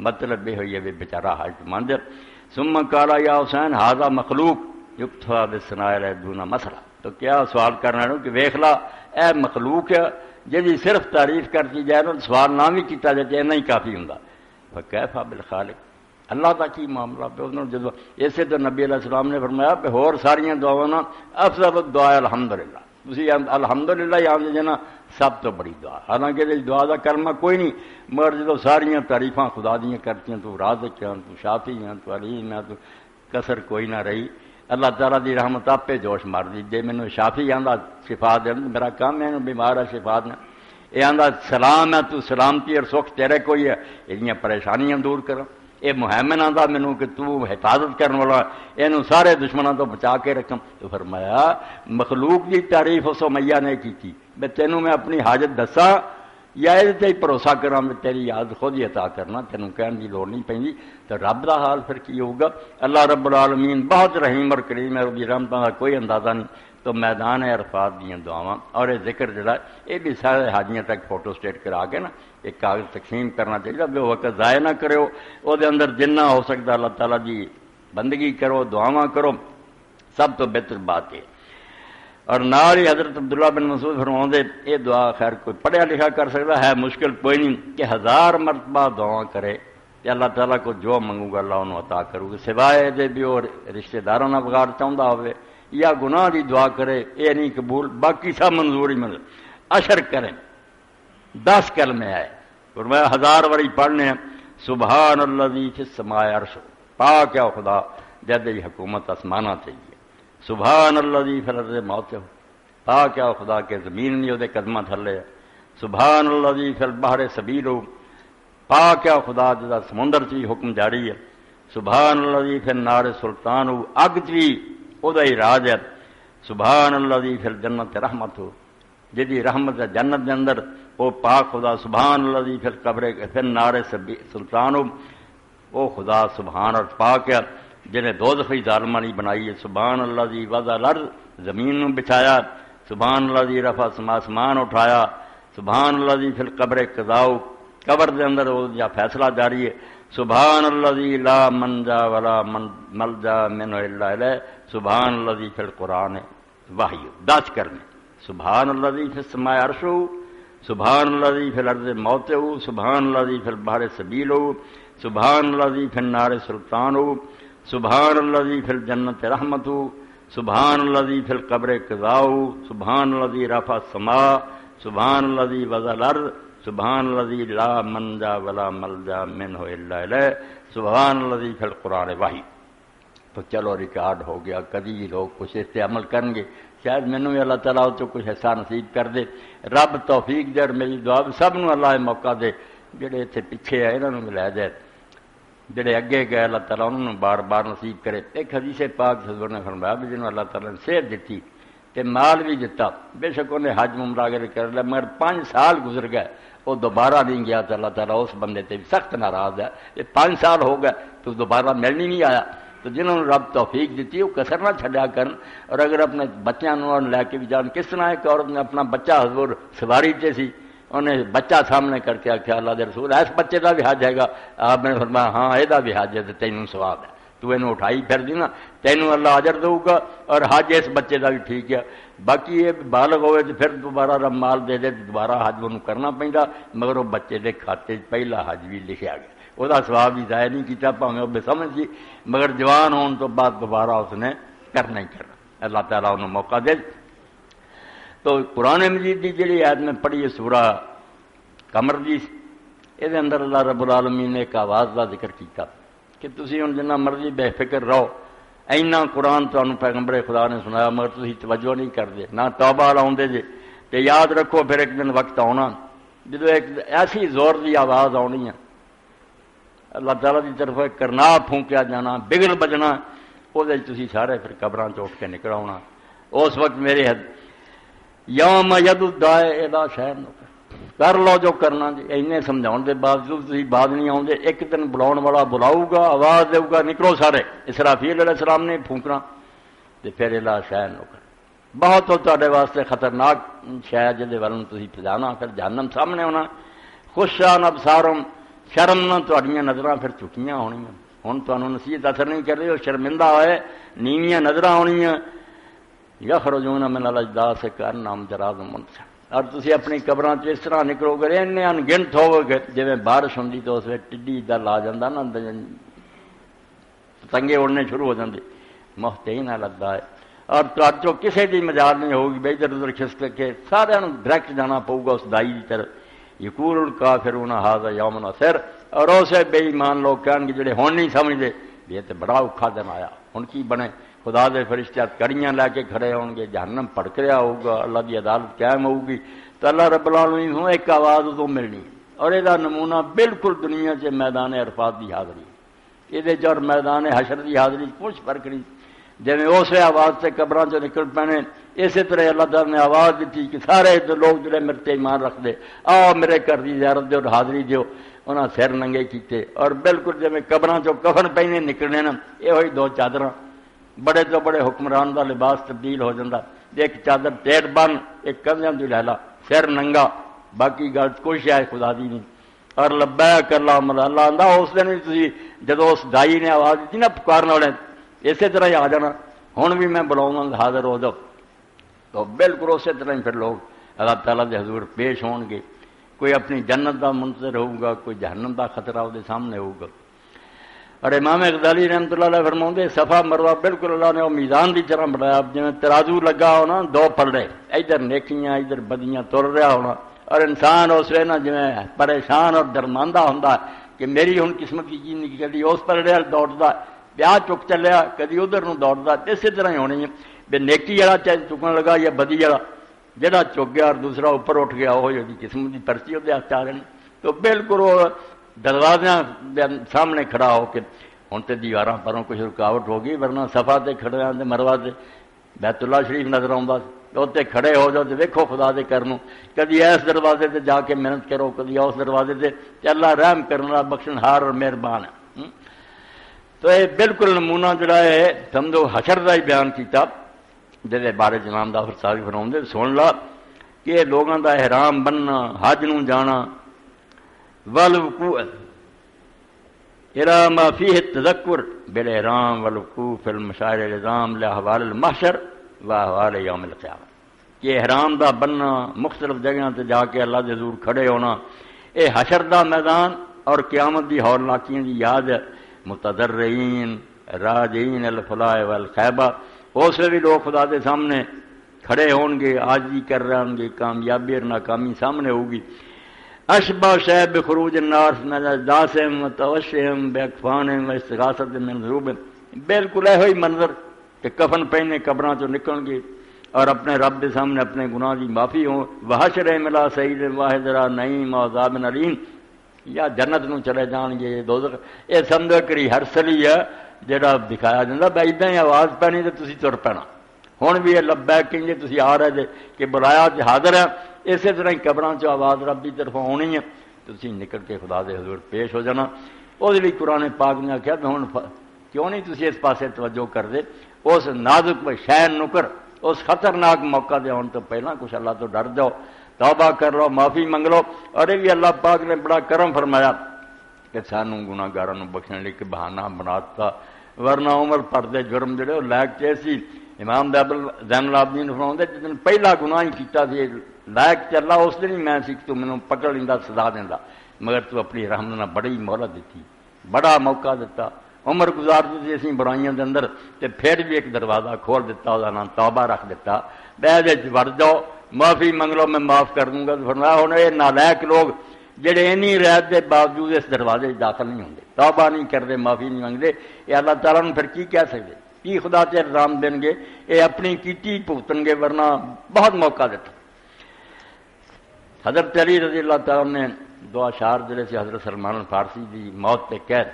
مطلب یہ ہوئی ہے بھی بیچارہ حاجت مند. ثم قال یا حسین ھذا مخلوق یکتفى بالثناء دون مسئلہ. تو کیا سوال کرنا ہے کہ ویکھ لا اے مخلوق ہے جی صرف تعریف کرتی جائے نا سوال نہ بھی کیتا جائے اتنا ہی کافی ہوں. فکیف بالخالق اللہ کا کی معاملہ پہ انہوں نے جدو اسے تو نبی علیہ السلام نے فرمایا کہ اور ساریاں دعاواں نا افضل الدعاء الحمدللہ تسی الحمدللہ یاد جنا سب تو بڑی دعا حالانکہ دعا دا کلمہ کوئی نہیں مگر جدو ساریاں تعریفاں خدا دیاں کرتیاں تو رازق ہیں تو شافی ہیں تو علیم ہیں تو کسر کوئی نہ رہی. اللہ تعالیٰ دی رحمت آپ پہ جوش مار دی جے مینوں شافی آندا شفا دے میرا کام ہے بیمار ہے شفا دینا یہ آندا سلام ہے تو سلامتی اور سکھ تیرے کوئی ہے یہ پریشانیاں دور کرو. یہ مہمن آندا مینوں کہ تو حفاظت کرنے والا اینوں سارے دشمنوں تو بچا کے رکھم. تو فرمایا مخلوق دی تعریف اس امیہ نے کی تھی میں تینوں میں اپنی حاجت دساں یا یہ تے بھروسہ کراں میں تیری یاد خود ہی عطا کرنا تینوں کہن دی لوڑ نہیں پیندی. تو رب دا حال پھر کی ہوگا. اللہ رب العالمین بہت رحیم اور کریم ہے اس رحمتاں دا کوئی اندازہ نہیں. تو میدان عرفات دیاں دعاواں اور یہ ذکر جڑا یہ بھی سارے حاجیاں تک فوٹو اسٹیٹ کرا کے نا ایک کاغذ تقسیم کرنا چاہیے بھی وقت ضائع نہ کرو وہ دے اندر جنہ ہو سکتا اللہ تعالیٰ دی بندگی کرو دعاواں کرو سب تو بہتر بات ہے. اور نال ہی حضرت عبداللہ بن مسعود فرماؤں دے یہ دعا خیر کوئی پڑھیا لکھا کر سکتا ہے مشکل کوئی نہیں کہ 1000 مرتبہ دعا کرے کہ اللہ تعالیٰ کو جو منگوں گا اللہ انہوں عطا کروں گا سوائے دے بھی اور رشتہ داروں نہ بغار چاہتا ہوئے یا گناہ دی دعا کرے یہ نہیں قبول باقی سب منظوری منظور. اشر کریں 10 کلمے آئے اور میں 1000 واری پڑھنے ہیں. سبحان الذی فی السماء عرش پاک ہے خدا جد حکومت آسمانہ چاہیے. سبحان الذی فی الارض موت پاک ہے خدا کے زمین نہیں وہ قدمہ تھلے. سبحان الذی فی البحر سبیل پاک ہے خدا جدا سمندر چ بھی حکم جاری ہے سبحان الذی فی النار سلطان اگ چ بھی او دا ہی راج ہے سبحان الذی فی الجنت رحمت جدی رحمت ہے جنت دے اندر او پاک خدا سبحان الذی فی القبر فی النار سلطان او خدا سبحان اور پاک ہے جنہیں دوزخی ظالمہ نہیں بنائی ہے سبحان الذی وضع الارض زمین نو بچھایا سبحان الذی رفع آسمان اٹھایا سبحان الذی فی القبر قضاء قبر دے اندر وہ یا فیصلہ جاری ہے سبحان الذی لا منجا ولا ملجا منہ الا الیہ سبحان الذی فی القرآن وحی 10 کرنے سبحان الذی فی السماء عرشہ سبحان الذی فی الارض موتہ سبحان الذی فی البحر سبیلہ سبحان الذی فی النار سلطانہ سبحان الذی فی الجنت رحمتہ سبحان الذی فی القبر قضاء سبحان الذی رفع السماء سبحان الذی وضع الارض سبحان الذی لا منجا ولا ملجا منہ الا الیہ سبحان الذی فی القرآن وحی تو چلو ریکارڈ ہو گیا کبھی لوگ کچھ اس پہ عمل کریں گے شاید مینوں بھی اللہ تعالیٰ تو کچھ حصہ نصیب کر دے رب توفیق دے اور میری دعا سب نو اللہ موقع دے جڑے اتنے پیچھے ہے انہوں نے لے جائے جڑے اگے گئے اللہ تعالیٰ انہوں نے بار بار نصیب کرے ایک حدیث پاک حضور نے فرمایا بھی جنہوں اللہ تعالیٰ نے صحت دیتی تے مال بھی دیتا بے شک انہیں حج عمرہ وغیرہ کر لیا مگر 5 سال گزر گئے وہ دوبارہ نہیں گیا تو اللہ تعالیٰ اس بندے تے بھی سخت ناراض ہے یہ 5 سال ہو گئے تو دوبارہ ملنے نہیں آیا تو جنہوں نے رب توفیق دیتی وہ کسر نہ چھڈیا کرن اور اگر اپنے بچیاں نوں لے کے بھی جان کس طرح ایک عورت نے اپنا بچہ حضور سواری تے سی انہیں بچہ سامنے کر کے آخیا اللہ دے رسول اس بچے کا بھی حج ہے گا آپ نے فرمایا ہاں یہ بھی حج ہے تینوں ثواب ہے تو اینوں اٹھائی پھر دی نا تینوں اللہ اجر دے گا اور حج اس بچے کا بھی ٹھیک ہے باقی یہ بالغ ہوئے تو پھر دوبارہ رب مال دے دے دوبارہ حج انہوں کرنا پیندا مگر وہ بچے دے کھاتے پہلا حج بھی لکھا گیا وہ ثواب بھی ضائع نہیں کیتا پاویں وہ بے سمجھ سی مگر جوان ہون تو بعد دوبارہ اس نے کرنا ہی کرنا اللہ تعالیٰ انہوں موقع دے تو قرآن مجید کی جڑی آیت میں پڑھی ہے سورہ قمر دی یہ اندر اللہ رب العالمین نے ایک آواز کا ذکر کیتا کہ تسی ہن جنہ مرضی بے فکر رہو اینا قرآن تمہیں پیغمبر خدا نے سنایا مگر تسی توجہ نہیں کرتے نہ توبہ لاؤندے جے تے یاد رکھو پھر ایک دن وقت آنا جدو ایک ایسی زور دی آواز آنی ہے اللہ تعالیٰ کی طرف کرنا پھونکیا جانا بگل بجنا وہ تسی سارے پھر قبراں چ اٹھ کے نکل آنا اس وقت میرے حد یوم ید الداعی الی شیء کر لو جو کرنا جی اینے سمجھاؤن دے باوجود تسی بعد نہیں آؤندے ایک دن بلاؤن والا بلاؤ گا آواز دے گا نکلو سارے اسرافیل علیہ السلام نے پھونکنا تے پھر الی شیء بہت ہو تہاڈے واسطے خطرناک شے جدے ولن تسی پھجانا پھر جہنم سامنے ہونا خشان ابصارم شرم نہ تہاڈیاں نظراں پھر چکیاں ہونیاں ہن تانوں نصیحت اثر نہیں کر رہی ہو شرمندہ ہوئے نیویاں نظراں ہونیاں یخرجون من الاجداث کانہم جراد منتشر اور تسی اپنی قبراں چ اس طرح نکلو گے اینے انگنت ہوو گے جویں بارش ہوندی تو اس وقت ٹڈی دل آ جاندا نا پتنگے اڑنے شروع ہو جاندے محتین لگدا ہے اور تو کسی دی مجال نہیں ہوگی بے ادھر ادھر کھسک کے سارے ڈائریکٹ جانا پؤ گا اس دائی کی طرف یقول الکافرون ھذا یوم عسیر اور اسے بے ایمان لوگ کہن گے جڑے ہن نہیں سمجھدے یہ تے بڑا اوکھا دن آیا ہن کی بنے خدا دے فرشتے کڑیاں لے کے کھڑے ہون گے جہنم پڑک رہا ہوگا اللہ دی عدالت قائم ہوگی تو اللہ رب العالمین ہوں ایک آواز تو ملنی اور یہ نمونہ بالکل دنیا سے میدان عرفات دی حاضری یہ اور میدان حشر دی حاضری کچھ فرق نہیں جی اسے آواز سے قبراں چ نکل پینے اسی طرح اللہ تعالیٰ نے آواز دیتی کہ سارے لوگ جڑے میرے تے ایمان رکھ دے آؤ میرے گھر کی زیارت دے اور حاضری دیو انہاں سر ننگے کیتے اور بالکل جی قبراں چو کفن پہنے نکلنے نا یہ ہوئی 2 چادراں بڑے تو بڑے حکمران دا لباس تبدیل ہو جاتا ایک چادر ٹیٹ بن ایک کندھیاں دی لہلا سر ننگا باقی گل کوئی شاید خدا دی نہیں اور لبیک اللہم اللہ آندا اس دن تسی جدو اس دائی نے آواز دیتی نا پکارنے والے اسی طرح ہی آ جانا ہن بھی میں بلاؤں گا حاضر ہو جاؤ تو بالکل اسی طرح ہی پھر لوگ اللہ تعالیٰ دے حضور پیش ہون گے کوئی اپنی جنت دا منتظر ہوگا کوئی جہنم دا خطرہ وہ سامنے ہوگا اور امام غزالی رحمۃ اللہ علیہ فرماؤں صفا مروہ بالکل اللہ نے وہ میزان کی طرح بنایا جی ترازو لگا ہونا 2 پلڑے ادھر نیکیاں ادھر بدیاں تر رہا ہونا اور انسان اس وقت نا جی پریشان اور درماندہ ہوتا کہ میری ہوں قسمت کی چیز نہیں کدی اس پلڑے دوڑتا بیاہ چک چلیا کدی ادھر دوڑتا اسی طرح ہی ہونی ہے بھی نیکی والا چاہے چکن لگا یا بدی والا جہاں چک گیا اور دوسرا اوپر اٹھ گیا وہ قسمت کی پرچی وہ ہاتھ آ رہی تو بالکل وہ دروازے سامنے کھڑا ہو کے ہوں تو دیواراں پروں کچھ رکاوٹ ہو گئی، ورنہ صفا تے کھڑے آتے مروا تے بیت اللہ شریف نظر آتا، اتنے کھڑے ہو جاؤ تو ویکھو خدا دے کرنوں، کدی اس دروازے تے جا کے محنت کرو، کدی اس دروازے تے اللہ رحم کرنے والا بخشن ہار اور مہربان ہے۔ تو یہ بالکل نمونہ جڑا ہے سمجھو حشر کا ہی بیان کیتا، جہدے بارے امام ظفر صاحب فرماؤندے سن لا کہ لوگوں کا احرام بننا، حج نوں جانا، والوقوع الى ما فيه التذکر بالاحرام والوقوع في المشاعر العظام لاحوال المحشر واحوال یوم القیامہ، کہ احرام دا بننا، مختلف جگہاں تے جا کے اللہ دے حضور کھڑے ہونا، اے حشر دا میدان اور قیامت دی ہولناکیاں دی یاد ہے، متضرعین راجعین الفلاح والخیبہ، اس بھی لوگ خدا دے سامنے کھڑے ہون گے، عاجزی کر رہے ہوں گے، کامیابی اور ناکامی سامنے ہوگی۔ اشبہ شیب بخروج النار من اجداسہم وتوشہم باکفانہم واستغاثۃ من ذنوبہم، بالکل ایہی منظر کہ کفن پہنے قبراں چوں نکلن گے اور اپنے رب کے سامنے اپنے گناہ کی معافی ہو، وحشرہم الی سعید واحد را نعیم وعذاب علیم، یا جنت نو چلے جان گے دوزخ۔ یہ سمجھو کہ ہرسلی ہے جڑا دکھایا جاتا بھائی اداں ہی آواز پینی تو تسی تر پینا، ہن بھی یہ لبیک کہیں تسی آ رہے جے کہ بلایا تے حاضر ہے، اسی طرح ہی قبراں چ آواز رب کی طرف ہونی ہے، تسی نکل کے خدا دے حضور پیش ہو جانا۔ وہ لیے قرآن پاک نے آخیا کہ ہن کیوں نہیں تسی اس پاسے توجہ کر دے، اس نازک شین نکر اس خطرناک موقع دے آن تو پہلا کچھ اللہ تو ڈر جاؤ، توبہ کر لو، معافی منگ لو۔ اور یہ بھی اللہ پاک نے بڑا کرم فرمایا کہ سانوں گناہ گاراں نوں بخشنے لئی کہ بہانہ بناتا، ورنہ عمر پڑھتے جرم جڑے وہ لائق چیسی۔ امام زین العابدین فرماؤندے جس دن پہلا گناہ ہی کیتا سی لائق تے اللہ اس دن ہی میں سی کہ تو مینوں پکڑ لیندا سزا دیندا، مگر تو اپنی رحمت نال بڑی مہلت دتی، بڑا موقع دتا، عمر گزار دی اسی برائیاں دے اندر تے پھر بھی ایک دروازہ کھول دیتا، او دا نام توبہ رکھ دیتا، بعد وچ وڑ جاؤ، معافی منگ لو، میں معاف کر دوں گا۔ فرمایا ہن یہ نالائق لوگ جڑے اینی رعایت دے باوجود اس دروازے داخل نہیں ہوندے، توبہ نہیں کرتے، معافی نہیں منگتے، یہ اللہ تعالیٰ نے پھر کی کہہ سکتے، کی خدا تے الزام دیں گے، یہ اپنی کیتی بھگتن گے، ورنہ بہت موقع دیتا۔ حضرت علی رضی اللہ تعالیٰ نے دو اشعار جڑے سے حضرت سلمان الفارسی دی موت پہ قید،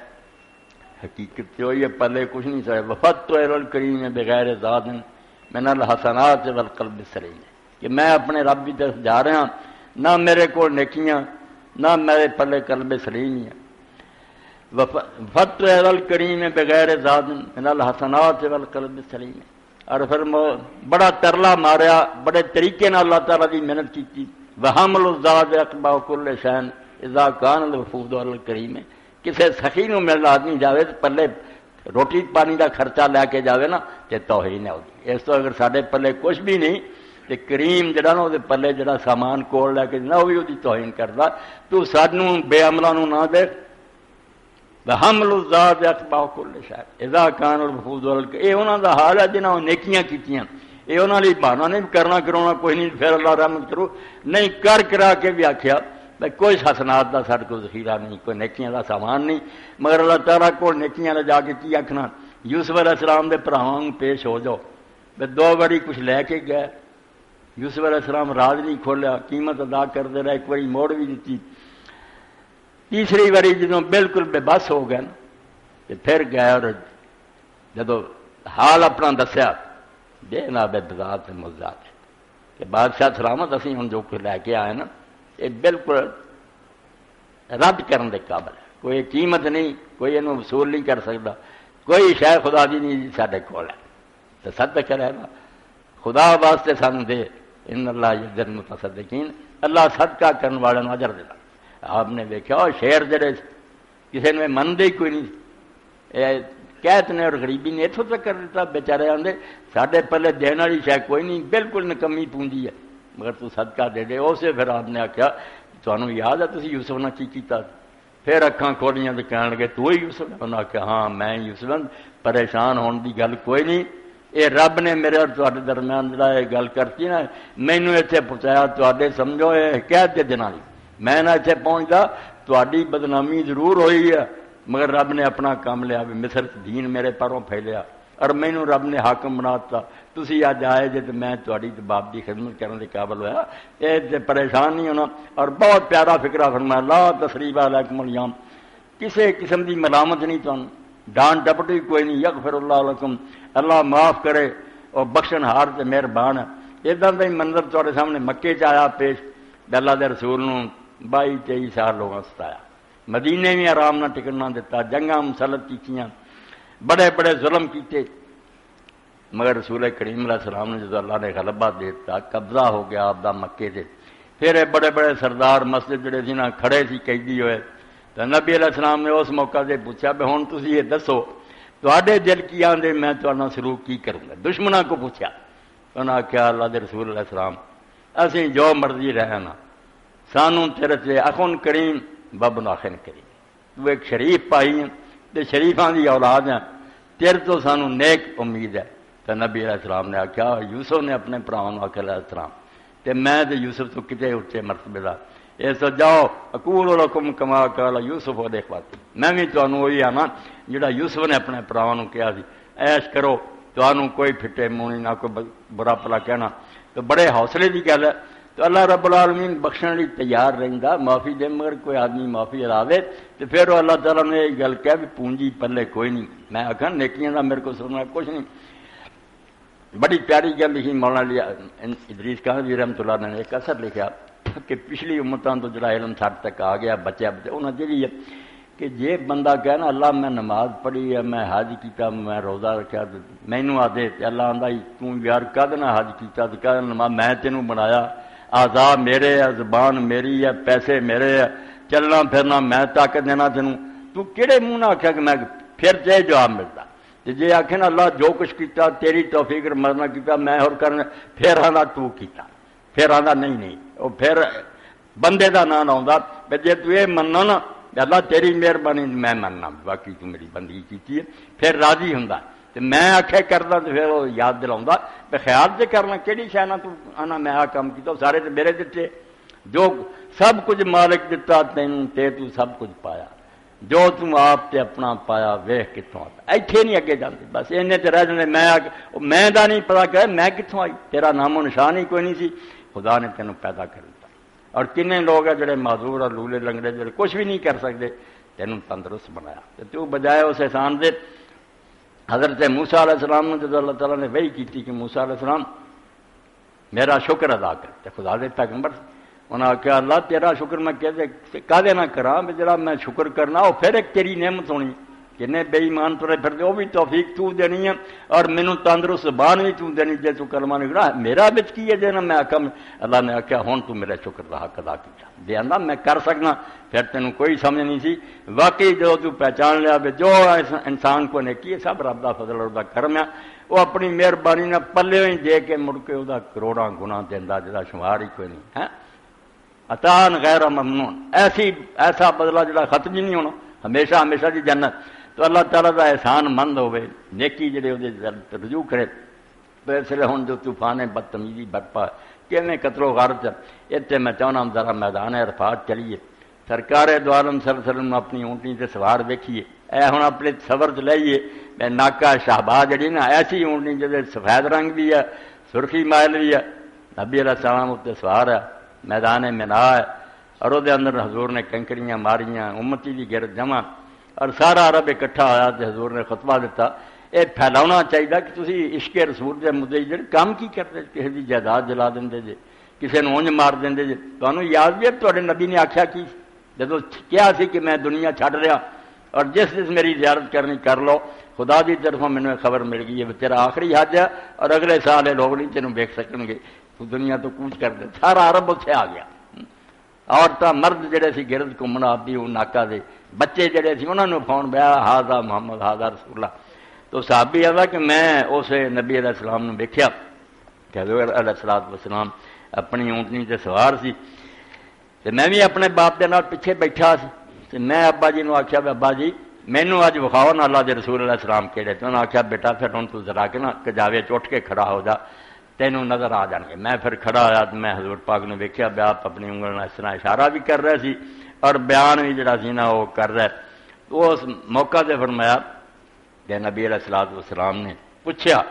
حقیقت تو یہ پلے کچھ نہیں سوائے وفدت الی الکریم بغیر زاد من الحسنات والقلب السلیم، کہ میں اپنے رب کی طرف جا رہا ہوں، نہ میرے کو نیکیاں نہ میرے پلے قلب سلیم ہیں۔ وفدت الی الکریم بغیر زاد من الحسنات والقلب السلیم، اور پھر بڑا ترلا ماریا، بڑے طریقے نال اللہ تعالیٰ دی محنت کی۔ وحمل الزاد اقبا کل شین اذا کان الوفود علی الکریم، کسی سخی نو مل آدمی جاوے تو پلے روٹی پانی دا خرچہ لے کے جاوے نا تے توہین ہے ہوگی۔ اس تو اگر سارے پلے کچھ بھی نہیں تے کریم جڑا نا وہ پلے جڑا سامان کول لے کے نہ وہ توہین کردا، تو سانوں بے عملاں نو نہ دیکھ۔ وحمل الزاد اقبا کل شین اذا کان الوفود علی الکریم، یہ انہاں دا حال ہے جنہاں نے نیکیاں کیتیاں، یہ انہوں نے بہانہ نہیں کرنا کرانا کوئی نہیں، پھر اللہ رحمت کرو نہیں کر کرا کے بھی آخیا بھائی کوئی حسنات دا سارے کو ذخیرہ نہیں، کوئی نیکیاں دا سامان نہیں، مگر اللہ تعالیٰ کو نیکیاں لے جا کے کی آخنا۔ یوسف علیہ السلام دے بھراواں پیش ہو جاؤ، بھائی دو باری کچھ لے کے گئے، یوسف علیہ السلام راز نہیں کھولیا، قیمت ادا کرتے رہے، ایک باری موڑ بھی دیتی، تیسری باری جدوں بالکل بے بس ہو گئے نا پھر گئے، اور جدو حال اپنا دسیا دے نا بے بذات مزات کہ بادشاہ سلامت اسی ہن جو کوئی لے کے آئے نا یہ بالکل رد کرنے دے قابل ہے، کوئی قیمت نہیں، کوئی یہ وصول نہیں کر سکتا، کوئی شے خدا دی نہیں سارے کول ہے، تو صدقہ رہے نا خدا واسطے سانو دے، ان اللہ یجزی المتصدقین، اللہ صدقہ کرنے والے نو اجر دیتا۔ آپ نے دیکھا اور شعر جڑے کسی نے منتے ہی کوئی نہیں، قحط نے اور غریبی نے اتوں تک کر دیتا، بیچارے آدھے ساڈے پلے دین والی شے کوئی نہیں، بالکل نکمی پونجی ہے، مگر تو صدقہ دے دے۔ اسے پھر آپ نے آخیا تمہیں یاد ہے تسی یوسف نے کی کیتا؟ پھر اکھاں کھولیاں تو کہن لگے تو ہی یوسف؟ انہوں نے آخیا ہاں میں یوسف، پریشان ہونے کی گل کوئی نہیں، یہ رب نے میرے اور تواڈے درمیان جڑا یہ گل کرتی نا، مینوں اتنے پہنچایا تواڈے سمجھو یہ حکایت دے دناں دی، میں نہ اتنے پہنچتا تواڈی بدنامی ضرور ہوئی ہے، مگر رب نے اپنا کام لیا، مصر دین میرے پروں پھیلیا اور مینوں رب نے حاکم بنا دیتا، تسی اج آئے جے تے میں تواڈی باپ دی خدمت کرنے دے قابل ہویا، اے تے پریشان نہیں ہونا۔ اور بہت پیارا فکرہ فرمایا لا تثریب علیکم الیوم، کسی قسم کی ملامت نہیں تمہیں، ڈانٹ ڈپٹ بھی کوئی نہیں، یغفر اللہ لکم، اللہ معاف کرے اور بخشن ہار سے مہربان ہے۔ ادا کا ہی منظر تھوڑے سامنے مکے چ آیا پیش، اللہ دے رسول نو 22-23 سال لوگوں ستایا، مدینے بھی آرام نہ ٹکن نہ دیتا، جنگاں مسلط کیتیاں، بڑے بڑے ظلم کیتے، مگر رسول کریم علیہ السلام نے جدو اللہ نے غلبہ دے دیتا، قبضہ ہو گیا آپ دا مکے سے، پھر یہ بڑے بڑے سردار مسجد جڑے سی نا کھڑے سی قیدی ہوئے، تو نبی علیہ السلام نے اس موقع سے پوچھا بھی ہوں تسی یہ دسو تواڈے دل کی آندے میں تہاڈا سلوک کی کروں گا، دشمناں کو پوچھا، انہوں نے آخیا اللہ دے رسول علیہ السلام اسی جو مرضی رہنا، سانوں تیرے سے اخن کریم بابن آخن کریم، تو ایک شریف پائی ہیں تے شریفاں دی اولاد ہیں، تیرے تو سانوں نیک امید ہے۔ تو نبی علیہ السلام نے آخیا، یوسف نے اپنے بھراواں نوں آخیا علیہ السلام تے میں تے یوسف تو کتے اچے مرتبے دا، اس تو جاؤ اقول لکم کما قال یوسف والاخوۃ، میں بھی تانوں وہی آنا جڑا یوسف نے اپنے بھراواں نوں کہا سی، عیش کرو، تانوں کوئی پھٹے منہ نہیں، نہ کوئی برا بھلا کہنا، تو بڑے حوصلے کی گل ہے۔ تو اللہ رب العالمین بخشن لی تیار رہندا، معافی دے، مگر کوئی آدمی معافی لاوے تو پھر اللہ تعالیٰ نے یہ گل کہہ بھی پونجی پلے کوئی نہیں، میں آخا نیکیاں دا میرے کو سننا کچھ نہیں۔ بڑی پیاری گل لکھی مولانا ادریس کانوی رحمۃ اللہ نے ایک اثر لکھا کہ پچھلی امتاں تو جڑا علم ساڈے تک آ گیا بچے انہاں جی ہے کہ جے بندہ کہے نا اللہ میں نماز پڑھی ہے، میں حج کیتا، میں روزہ رکھا، مینوں آدھے اللہ آندا توں یار کد نہ حج کیتا، تو کہہ نماز میں تینوں بنایا، اعضاء میرے ہے، زبان میری ہے، پیسے میرے ہے، چلنا پھرنا میں طاقت دینا تینوں، تو کہڑے منہ نہ آکھیا کہ میں پھر تے جواب ملتا، جے آخے نا اللہ جو کچھ کیتا تیری توفیق مرنا کیتا میں اور کرنا، پھر آندا تو کیتا، پھر آندا نہیں وہ پھر بندے دا نام آؤں جے تو یہ مننا نا اللہ تیری مہربانی میں مننا باقی تو میری بندگی کیتی ہے، پھر راضی ہوں تو میں آخے کردا تو پھر وہ یاد دلاؤں بھی خیال سے کرنا کہڑی شے نہ تو آنا میں آ کام کیتا سارے تو میرے دتے، جو سب کچھ مالک دتا تینوں تے تو سب کچھ پایا، جو تم آپ تے اپنا پایا ویخ کتوں آتا، ایتھے نہیں اگے جاندے، بس اینے تے رہ جاندے، میں دا نہیں پتا کہ میں کتوں آئی، تیرا نام و نشان ہی کوئی نہیں سی، خدا نے تینوں پیدا کر دیا۔ اور کنے لوگ ہیں جڑے معذور اور لولے لنگڑے جڑے کچھ بھی نہیں کر سکتے، تینوں تندرست بنایا، تو بجائے اس احسان دے حضرت موسیٰ علیہ السلام نے جب اللہ تعالیٰ نے وحی کی کہ موسیٰ علیہ السلام میرا شکر ادا کر، تے خدا دے پیغمبر انہاں کہا اللہ تیرا شکر میں کہدے نہ کراں، جڑا میں شکر کرنا وہ پھر ایک تیری نعمت ہونی، جنہیں بے ایمان ترے پھردے وہ بھی توفیق تو دینی ہے، اور مینوں تندرست زبان بھی تو دینی، جے تو کلمہ نکلا میرا بچ کی ہے جے نہ میں آکھاں، اللہ نے آکھیا ہن تو میرا شکر دا حق ادا کیتا، دے آندا میں کر سکنا، پھر تینوں کوئی سمجھ نہیں سی، واقعی جو تو پہچان لیا بھی جو انسان کو نیکی ہے سب رب دا فضل اور دا کرم ہے، وہ اپنی مہربانی نہ پلے ہی دے کے مڑ کے وہ کروڑاں گناہ دیندا جدا شمار ہی کوئی نہیں ہے، عطاء غیر ممنون، ایسا بدلہ جڑا ختم ہی نہیں ہونا، ہمیشہ ہمیشہ دی جنت۔ تو اللہ تعالیٰ دا احسان مند ہوئے، نیکی جڑے وہ رجوع کرے، تو اس لیے ہوں جو طوفان بدتمیزی برپا کیویں قتل و غارت، اتنے میں چاہنا ذرا میدان عرفات چلیے، سرکار دو عالم صلی اللہ علیہ وسلم اپنی اونٹنی سے سوار دیکھیے، اے ہوں اپنے صبر چ لائیے، میں ناکا شہباز جڑی نا ایسی اونٹنی جیسے سفید رنگ بھی ہے، سرخی مائل بھی ہے، نبی علیہ السلام اتنے سوار ہے، میدان منا ہے، اور وہ اندر حضور نے کنکریاں ماریاں، امتی کی گرد جمع، اور سارا عرب اکٹھا ہوا تو حضور نے خطبہ دیتا، یہ پھیلاؤنا چاہیے کہ تسی عشق رسول کے مدعے جڑے کام کی کرتے، کسی کی جائیداد جلا دیں جے، کسی نے اونج مار دیں جے، تمہیں یاد بھی ہے تھوڑے نبی نے آخیا کی جب کیا سی کہ میں دنیا چھڈ رہا اور جس میری زیارت کرنی کر لو، خدا کی طرفوں مینوں خبر مل گئی ہے تیرا آخری حج ہے اور اگلے سال یہ لوگ نہیں تینوں ویکھ سکن گے، تو دنیا تو کوچ کر دے، سارا عرب اتنے آ گیا، عورتیں مرد جڑے سی گرد گھومنا بھی وہ ناکا دے، بچے جڑے سی انہوں نے فون پیا ہاضا محمد ہاضا رسول اللہ، تو صحابی آتا کہ میں اس نبی علیہ السلام نے ویکھیا کہ حضور علیہ السلام اپنی اونٹنی سے سوار سی، تے میں بھی اپنے باپ دے نال پیچھے بیٹھا سی، تے میں ابا جی نو آخیا بھی ابا جی مینوں اج وکھاؤ نا اللہ دے رسول علیہ السلام کہڑے، تو انہوں نے آخیا بیٹا پھر ہوں تو ذرا کے نا کجاوے چ اٹھ کے کھڑا ہو جا، تینوں نظر آ جان گے۔ میں پھر کھڑا ہوا تو میں حضور پاک نے ویکھیا بھی آپ اپنی انگل نال اس طرح اشارہ بھی کر رہے سی اور بیان بھی جڑا سی نا وہ کر رہے، تو اس موقع سے فرمایا کہ نبی علیہ السلام نے پوچھا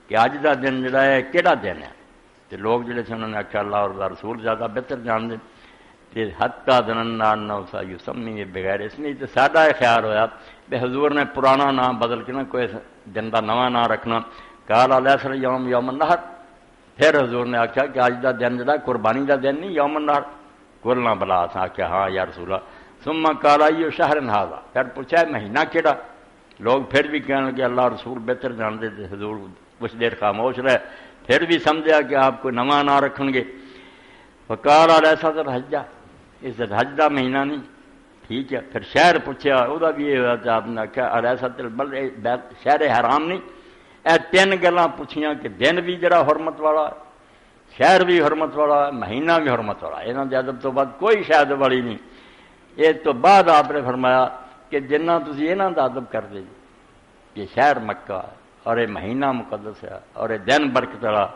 کہ اج دا دن جڑا ہے کیڑا دن ہے، تو لوگ جڑے سے انہوں نے آخیا اللہ اور رسول زیادہ بہتر جان دے، تے حتی ظننا انہ سیسمی بغیر اسمی، تے ساڈا یہ خیال ہویا کہ حضور نے پرانا نام بدل کے نہ کوئی دن دا نواں نام رکھنا۔ قال لیس الیوم یوم النحر، پھر حضور نے آخیا کہ اج دا دن جڑا قربانی دا دن نہیں، یوم النحر۔ قلنا بلا، اساں آخیا ہاں یا رسول اللہ۔ ثم قال ای شہر ھذا، پھر پوچھا مہینہ کیڑا؟ لوگ پھر بھی کہنے لگے اللہ رسول بہتر جانتے تھے۔ حضور کچھ دیر خاموش رہے، پھر بھی سمجھا کہ آپ کو نواں نام رکھن گے۔ فقال لیس الحجہ، اس حج دا مہینہ نہیں، ٹھیک ہے۔ پھر شہر پوچھا، وہ بھی یہ ہوا کہ آپ نے آخیا الیست البلد، شہر حرام نہیں۔ اے تین گلاں پوچھیاں کہ دن بھی جڑا حرمت والا ہے، شہر بھی حرمت والا ہے، مہینہ بھی حرمت والا ہے، انہاں دے ادب تو بعد کوئی شاید والی نہیں۔ یہ تو بعد آپ نے فرمایا کہ جنہ تسی انہاں دا ادب کر دے، یہ شہر مکہ ہے اور یہ مہینہ مقدس ہے اور یہ دن برکت والا،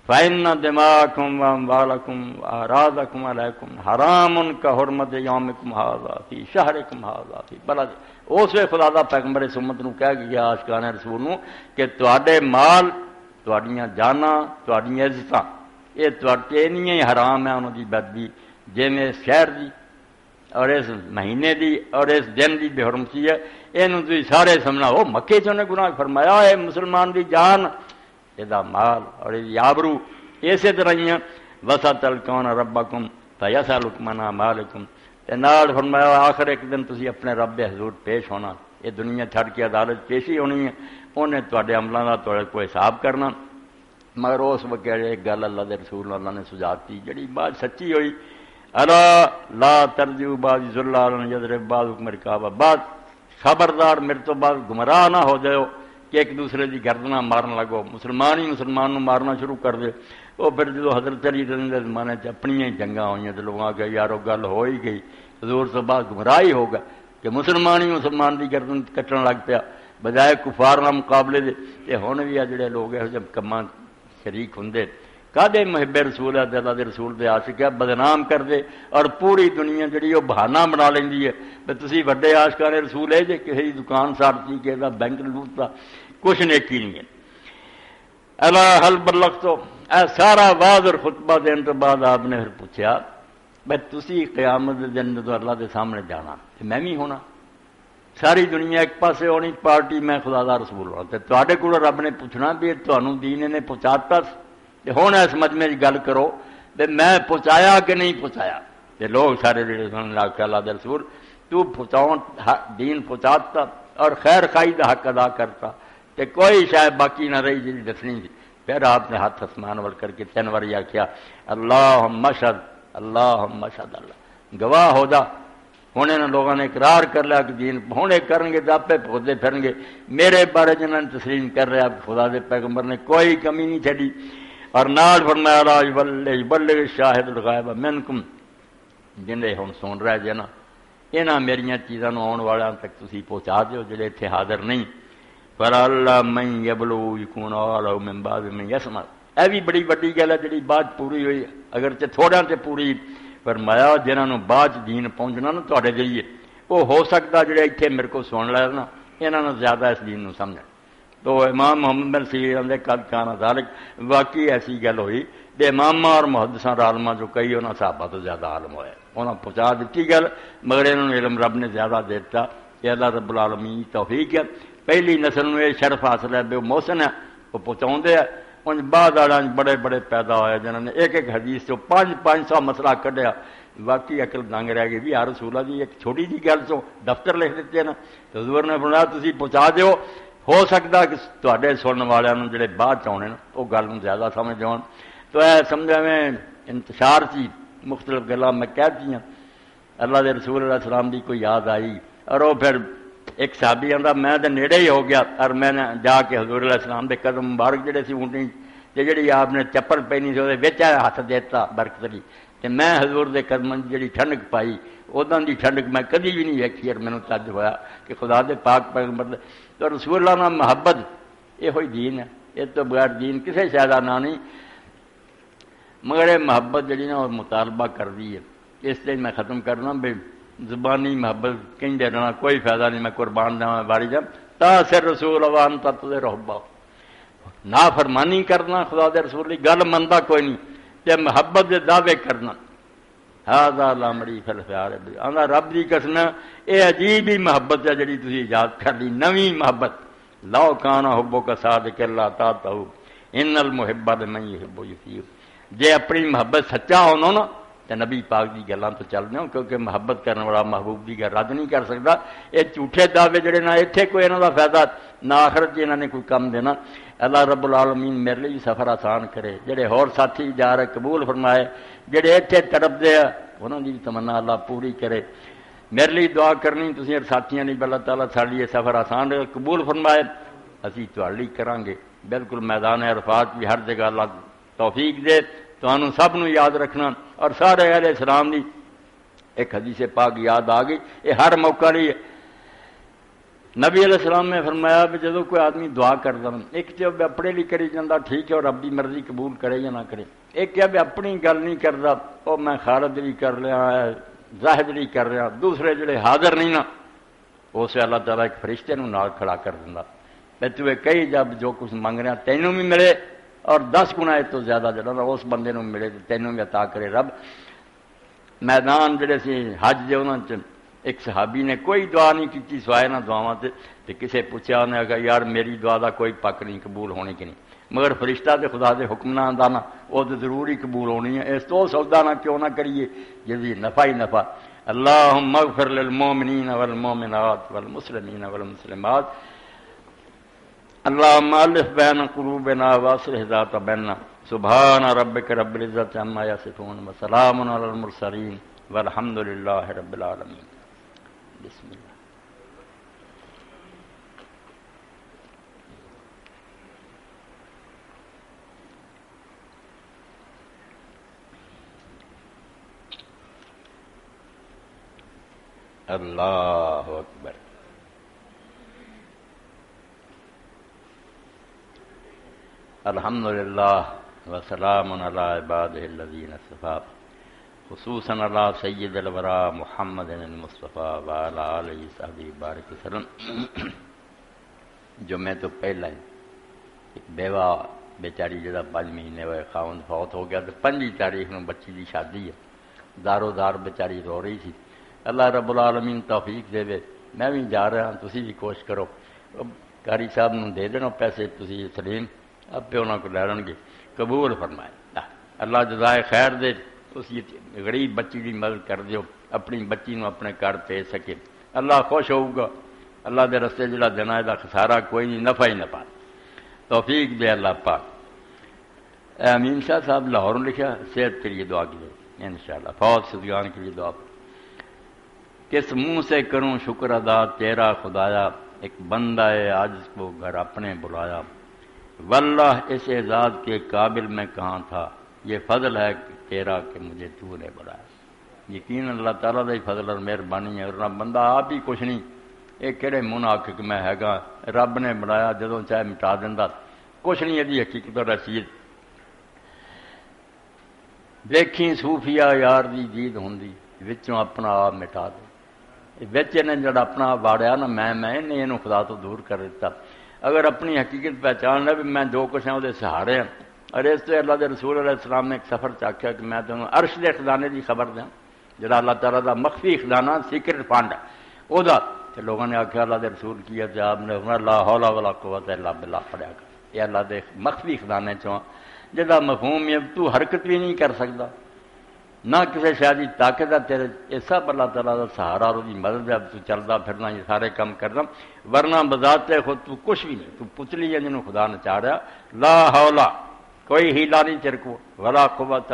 فإن دماءکم واموالکم وأعراضکم علیکم حرام کحرمت یومکم ھذا فی شہرکم ھذا فی بلد۔ اس وی خدا دا پیغمبر اس امت نو کہہ گیا عاشقان رسول نو کہ تواڈے مال، تواڈیاں جاناں، تواڈیاں عزتاں یہ تواڈے نہیں حرام ہے انہاں دی بدبی، جویں اس شہر دی اور اس مہینے دی اور اس دن دی بے حرمتی ہے۔ اینوں تسی سارے سمجھنا وہ مکے چوں نے گناہ فرمایا ہے مسلمان دی جان، ادا مال اور آبرو اسی طرح ہی وسطلقون ربکم فیسألکم عن اعمالکم، نال فرمایا آخر ایک دن تسی اپنے رب حضور پیش ہونا، یہ دنیا چھڑ کے عدالت پیشی ہونی ہے، انہیں تواڈے عملاں دا تواڈے کوئی حساب کرنا۔ مگر اس وقت ایک گل اللہ دے رسول اللہ نے سجاتی جڑی بات سچی ہوئی، الا لا ترجعوا بعد ذلالا یضرب بعضکم رقابا، بعد خبردار میرے تو بعد گمراہ نہ ہو جاؤ کہ ایک دوسرے کی گردناں مارن لگو، مسلمان ہی مسلمان نو مارنا شروع کر دے۔ وہ پھر جدو حضرت علی رضی اللہ عنہ زمانے چ اپنی ہی جنگاں ہوئیں تو لوگوں آگے یارو گل ہو ہی گئی، حضور تو بعد گمراہ ہی ہوگا کہ مسلمان ہی مسلمان کی گردن کٹن لگ پیا بجائے کفار نہ مقابلے دے۔ تے ہن بھی آ جڑے لوگ یہو جہے کماں شریک ہوندے کدے محب رسول ہے اللہ دے رسول دے عاشق ہے بدنام کر دے، اور پوری دنیا جڑی وہ بہانہ بنا لیندی ہے کہ تسی وڈے عاشقان رسول ہے جے کسی دی دکان ساڑتی کسی دا بینک لوٹتا، کچھ نیکی نہیں ہے۔ الا حل بلغتو، اے سارا واز اور خطبہ دین تو بعد آپ نے پھر پوچھا بھائی تسی قیامت دے دن جدوں اللہ دے سامنے جانا تے میں بھی ہونا، ساری دنیا ایک پاسے ہونی پارٹی میں خدا دا رسول ہوں، تے تواڈے کول رب نے پوچھنا بھی تانوں دین نے پہنچاتا تے ہن اس مجمع دی گل کرو تے میں پہنچایا کہ نہیں پہنچایا۔ تے لوگ سارے جڑے سنن لگ پے اللہ دے رسول تو پہنچاؤ دین پہنچاتا اور خیر خائی دا حق ادا کرتا تے کوئی شاید باقی نہ رہی جی دسنی۔ پھر آپ نے ہاتھ آسمان ول کر کے 3 بار آخیا اللہم اشہد اللہم اشہد، اللہ گواہ ہو جا۔ ہوں انہوں لوگوں نے اقرار کر لیا کہ دین ہوں کریں گے تو آپ پودے پھرن گے، میرے بارے جنہوں نے تسلیم کر رہا خدا دے پیغمبر نے کوئی کمی نہیں چڑی، اور نال فرمایا لا یبلغ شاہد الغائب منکم، جنہیں ہوں سن رہے جے نا یہاں میری چیزوں آن والوں تک تسی پہنچا دیو جڑے اتنے حاضر نہیں۔ پر اللہ من یبلغ یکون اعلی من بعد من یسمع، اے بھی بڑی وڈی گل ہے جڑی بات پوری ہوئی اگرچہ تھوڑا تے پوری۔ فرمایا جنہوں بعد دین پہنچنا نا تواڈے ذریعے وہ ہو سکتا جڑے اتنے میرے کو سن لیا نا انہوں زیادہ اس دین نو سمجھ۔ تو امام محمد بن سیرین دے قد کان ذالک، واقعی ایسی گل ہوئی کہ امام اور محدثاں عالماں جو کئی انہاں صحابہ تو زیادہ عالم ہوئے، انہاں پہنچا دیتی گل، مگر انہوں علم رب نے زیادہ دیتا۔ یہ اللہ رب العالمین توفیق ہے، پہلی نسل میں یہ شرف حاصل ہے بے محسن ہے وہ پہنچاؤندے ہیں۔ ان بعد والوں بڑے بڑے پیدا ہوئے جنہوں نے ایک ایک حدیث تو 500 مسئلہ کڈیا، واقعی عقل دنگ رہ گئی بھی یا رسول اللہ جی ایک چھوٹی جی گل تو دفتر لکھ دیتے نا، تو حضور نے فرمایا تسی پہنچا دیو، ہو سکتا کہ تواڈے سنن والوں جڑے بعد چاہنے نا وہ گل زیادہ سمجھ آن۔ تو اے سمجھا میں انتشار سی مختلف گلاں میں کہہ دیاں، اللہ دے رسول علیہ السلام دی کوئی یاد آئی، اور وہ پھر ایک صحابی آندا میں تے نیڑے ہی ہو گیا، اور میں نے جا کے حضور علیہ السلام دے قدم مبارک جڑے سی اونٹی تے جڑی آپ نے چپل پہنی سی وہ وچ ہاتھ دیتا برکت دی، تے میں حضور دے قدم جڑی ٹھنڈک پائی اوداں دی ٹھنڈک میں کدی بھی نہیں ویکھی، اور مینوں تعجب ہویا کہ خدا دے پاک پیغمبر دے تو رسول اللہ نال محبت یہ ہوئی دین ہے، یہ تو بغیر دین کسے شے دا نام نہیں، مگر یہ محبت جڑی نا وہ مطالبہ کر دی ہے۔ اس لیے میں ختم کرنا بھی زبانی محبت کہیں رہنا کوئی فائدہ نہیں، میں قربان جاواں باری جا تاثر رسول وان تت رحبا، نافرمانی کرنا خدا دے رسول کی گل منتا کوئی نہیں، تے محبت دے دعوے کرنا ہاذا لامڑی فلفیار آندا رب دی قسم یہ عجیب ہی محبت ہے جڑی تسی ایجاد کر لی نویں محبت لو کان حبک صادق اللہ تعالی ان المحب لمن یحب یطیع جے اپنی محبت سچا ہونا نا تو نبی پاک دی گلاں تو چل جاؤ کیونکہ محبت کرنے والا محبوب دی گل رد نہیں کر سکتا یہ جھوٹے دعوے جڑے نہ اتنے کوئی انہاں دا فائدہ نہ آخرت انہاں نے کوئی کم دینا اللہ رب العالمین میرے لیے سفر آسان کرے جڑے ہور ساتھی جا رہے قبول فرمائے جڑے اتنے تڑپ دے انہاں دی تمنا اللہ پوری کرے میرے لیے دعا کرنی تسی ساتھیاں نے اللہ تعالیٰ ساڈی یہ سفر آسان قبول فرمائے اسی تہاڈے لیے کران گے بالکل میدان عرفات بھی ہر جگہ اللہ توفیق دے تانوں سب نو یاد رکھنا اور سارے اہل اسلام دی ایک حدیث پاک یاد آ گئی یہ ہر موقع لیے نبی علیہ السلام نے فرمایا کہ جدو کوئی آدمی دعا کرتا ایک تو اپنے لیے کری جاتا ٹھیک ہے اور رب دی مرضی قبول کرے یا نہ کرے ایک کیا بھی اپنی گل نہیں کرتا وہ میں خالد لیے کر لیا زاہد لیے کر رہا دوسرے جڑے حاضر نہیں نا اس اللہ تعالیٰ ایک فرشتے نو نال کھڑا کر دینا میں تمہیں کئی جب جو کچھ منگ رہا تینوں بھی ملے اور 10 گنا تو زیادہ جڑا اس بندے نو ملے تو تینوں بھی عطا کرے رب میدان جڑے سی حج دے انہاں چ ایک صحابی نے کوئی دعا نہیں کی سوائے نہ دعاواں تے کسے پوچھا انہیں کہا یار میری دعا دا کوئی پک نہیں قبول ہونے کی نہیں مگر فرشتہ تے خدا دے حکم نہ آندا نا وہ تو ضرور ہی قبول ہونی ہے اس تو سودا نہ کیوں نہ کریے جی نفع ہی نفع اللہم اغفر للمومنین والمومنات والمسلمین والمسلمات اللہم الف بین قلوبنا واصلح ذات بیننا سبحان ربک رب العزت عما یصفون وسلام علی المرسلین والحمد للہ رب العالمین بسم اللہ اللہ اکبر الحمدللہ وسلام علی عبادہ الذین اصطفیٰ خصوصاً علی سید الورا محمد المصطفیٰ وعلی آلہ صحبہ بارک وسلم جمعے تو پہلا ہی ایک بیوہ بیچاری جدا 5 مہینے ہوئے خاوند فوت ہو گیا تو 5 تاریخ نو بچی دی شادی ہے دارو دار بیچاری رو رہی تھی اللہ رب العالمین توفیق دے وے میں بھی جا رہا ہوں تسی بھی کوشش کرو قاری صاحب نو دے دینا پیسے تسی سلیم اب پہ انہوں کو لے لیں گے قبول فرمائے اللہ جزائے خیر دے اس غریب بچی کی مدد کر دیو اپنی بچی نو اپنے گھر بھیج سکے اللہ خوش ہوگا اللہ دے رستے جڑا دینا ہے خسارہ کوئی نہیں نفع ہی نفع توفیق دے اللہ پاک امین شاہ صاحب لاہور لکھا صحت کے لیے دعا کیجیے انشاءاللہ فوت شدگان کے لیے دعا کس منہ سے کروں شکر ادا تیرا خدایا ایک بندہ ہے آج کو گھر اپنے بلایا واللہ اس اعزاز کے قابل میں کہاں تھا یہ فضل ہے تیرا کہ مجھے تو نے بلایا یقین اللہ تعالیٰ دا ہی فضل اور مہربانی ہے ورنہ بندہ آپ ہی کچھ نہیں یہ کہڑے منہ آکھ کہ میں ہے گا رب نے بنایا جدوں چاہے مٹا دینا کچھ نہیں یہ حقیقت اور رسید دیکھی صوفیہ یار دی جید ہوندی وچوں اپنا آپ مٹا دے بچ نے جڑا اپنا واڑیا نا میں نے یہ خدا تو دور کر دیتا اگر اپنی حقیقت پہچان لے بھی میں جو کچھ ہے وہ سہارے ہیں اور اس سے اللہ دے رسول علیہ السلام نے ایک سفر چاکیا کہ میں تمہیں عرش دے خزانے کی خبر دیں جڑا اللہ تعالیٰ دا مخفی خزانہ سیکرٹ فنڈ ہے وہ تو لوگوں نے آخیا اللہ دے رسول کیا کہ آپ نے لا حول ولا قوت الا باللہ پڑھیا کر یہ اللہ دے مخفی خزانے چوں جہاں مفہوم یہ تو حرکت بھی نہیں کر سکتا نہ کسی شاید کی طاقت ہے تیرے یہ سب اللہ تعالیٰ کا سہارا اور وہی مدد ہے اب تو چلتا پھرنا یہ سارے کام کرنا ورنہ بذات خود تو کچھ بھی نہیں تو پتلی ہے جنہوں خدا نے چاڑیا لا حولا کوئی ہیلا نہیں تیرے کو ولا قوت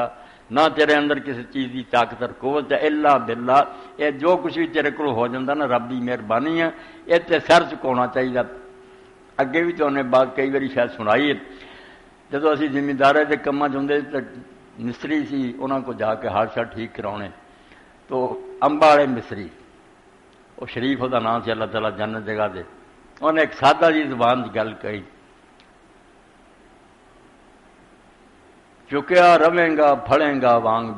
نہ تیرے اندر کسی چیز کی طاقت اور قوت ہے الا باللہ یہ جو کچھ بھی تیرے کو ہو جاتا نا رب کی مہربانی ہے یہ تے سر چکانا چاہیے اگے بھی تو انہیں بات کئی باری شاید سنائی ہے جدو اسی زمیندار کے کاماں چاہتے تو مستری سی انہوں کو جا کے ہاتھ شاٹ ٹھیک کراؤنے تو امبا والے مستری وہ شریف وہ نام سے اللہ تعالیٰ جنت جگہ دے انہیں ایک سادہ جی زبان کی گل کہی چکیا رہیں گا پھڑیں گا وانگ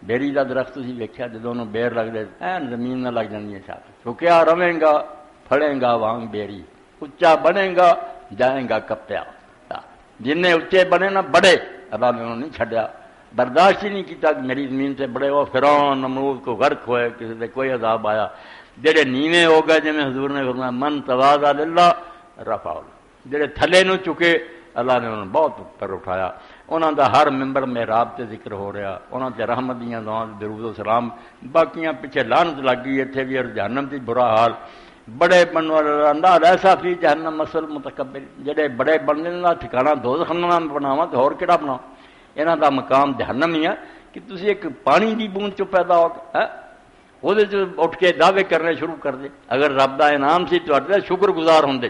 بیری کا درخت تھی ویکیا جدو انہوں بیر لگتے این زمین نہ لگ جانی ہے ساتھ چکیا رہیں گا پھڑیں گا وانگ بیری اچا بنے گا جائیں گا کپیا جن اچے بنے نا بڑے اللہ نے انہوں نہیں چھڈیا برداشت ہی نہیں کیتا کہ میری زمین سے بڑے ہو فرعون نمرود کو غرق ہوئے کسی سے کوئی عذاب آیا جڑے نیویں ہو گئے جویں حضور نے فرمایا من تواضع للہ رفعہ جڑے تھلے نو چکے اللہ نے انہوں بہت اوپر اٹھایا انہوں دا ہر ممبر محراب تے ذکر ہو رہا انہوں تے رحمت دیاں دعاں درود و سلام باقیاں پیچھے لعنت لگ گئی اتنے بھی اور جہنم دی برا حال بڑے بننے والا انداز ایسا فی جہنم مسل متکبر جڑے بڑے بننے دا ٹھکانہ دوزخ نہ بناواں تے ہور کیڑا بناؤ انہاں دا مقام جہنم ہی ہے کہ تسی ایک پانی دی بوند چ پیدا ہو ہے وہ اٹھ کے دعوے کرنے شروع کر دے اگر رب دا انعام سی تو شکر گزار ہوندے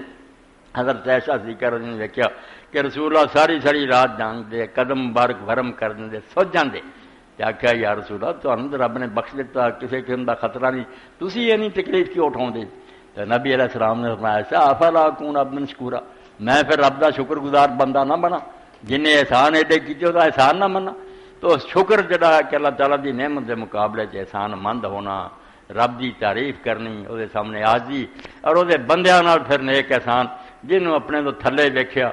حضرت عائشہ صدیقہ نے دیکھا کہ رسول اللہ ساری ساری رات جانگ دے قدم مبارک ورم کر دے سو جاندے آخیا یا رسول اللہ تو رب نے بخش دیتا کسی قسم کا خطرہ نہیں تسی یہ نہیں تکلیف کیوں اٹھاؤ دے تو نبی علیہ السلام نے فرمایا ایسا افلا اکون عبدا شکورا میں پھر رب دا شکر گزار بندہ نہ بنا جنہیں احسان ایڈے کیتے وہ احسان نہ منا تو شکر جڑا کہ اللہ تعالیٰ دی نعمت کے مقابلے چ احسان مند ہونا رب دی تعریف کرنی وہ سامنے آجی اور وہ بندیاں نال پھر نیک احسان جنہوں اپنے تو تھلے ویکھیا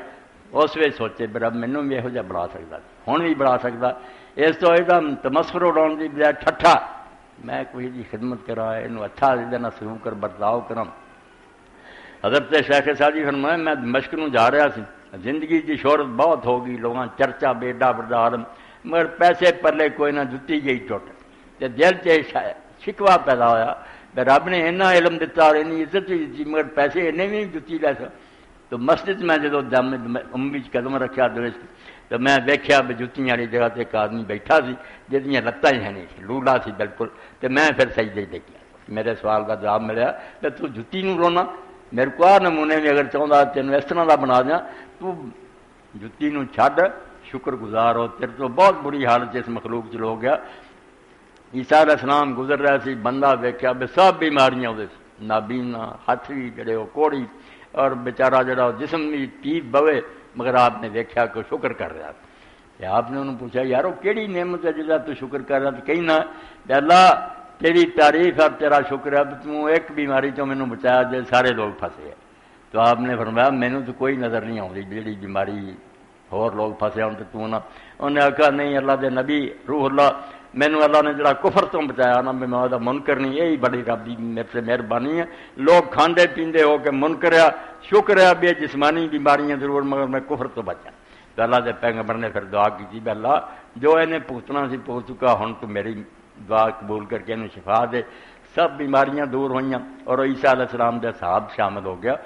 اس ویل سوچے بھی رب مینوں بھی یہو جہا بڑھا سکتا ہوں بھی بڑھا سکتا اس تو یہ تمسخر اڑاؤن کی بجائے ٹھٹھا میں کوئی دی خدمت کرا یہ اچھا دینا سلوک کر برتاؤ کرا حضرت شیخ سادی فرمایا میں دمشق نو جا رہا سی زندگی کی شہرت بہت ہو گئی لوگاں چرچا بیڈا بڑا عالم مگر پیسے پلے کوئی نہ جتی گئی ٹوٹ تے دل چ شکوا پیدا ہویا رب نے اینا علم دیتا اور اینی عزت بھی دیتی مگر پیسے اینے بھی جتی لے سا تو مسجد میں جدو امبی قدم رکھا تو میں ویکھیا بھی جتیاں والی جگہ تے ایک آدمی بیٹھا سی جہاں لتاں ہی نہیں سی لولا سی بالکل تو میں پھر سجدے تے کیا میرے سوال کا جواب ملیا کہ تو جتی نو رونا میرے کو آ نمونے میں اگر چاہتا تینوں اس طرح کا بنا دیا تو جتی نو چھڈ شکر گزار ہو تیرے تو بہت بری حالت اس مخلوق چ ہو گیا عیسیٰ علیہ السلام گزر رہا سی بندہ ویکھیا بھی سب بیماریاں وہ نابینا ہاتھ بھی جڑے وہ کوڑی اور بیچارہ جڑا جسم بھی ٹیپ بوے مگر آپ نے دیکھا کہ شکر کر رہا تھا آپ نے انہوں پوچھا یارو کیڑی نعمت ہے جدا تو شکر کر رہا تو کہیں نہ اللہ تیری تعریف اور تیرا شکر ہے تو ایک بیماری تو مینوں بچایا جے سارے لوگ پھنسے ہیں تو آپ نے فرمایا مینوں تو کوئی نظر نہیں آتی جیڑی بیماری اور لوگ پھنسے ہوں تو نہ انہیں آخا نہیں اللہ دے نبی روح اللہ مینوں اللہ نے جڑا کفر تو بچایا نا میں وہ منکر نہیں یہی بڑی رب دی میرے سے مہربانی ہے لوگ کھاندے پیندے ہو کے منکر ہے شکر ہے بھی جسمانی بیماریاں ضرور مگر میں کفر تو بچا تو اللہ دے پیغمبر نے پھر دعا کی بھی اللہ جو انہیں پوچھنا سی پوچھ چکا ہن تو میری دعا قبول کر کے انہیں شفا دے سب بیماریاں دور ہوئیں اور عیسیٰ علیہ السلام دے صحاب شامل ہو گیا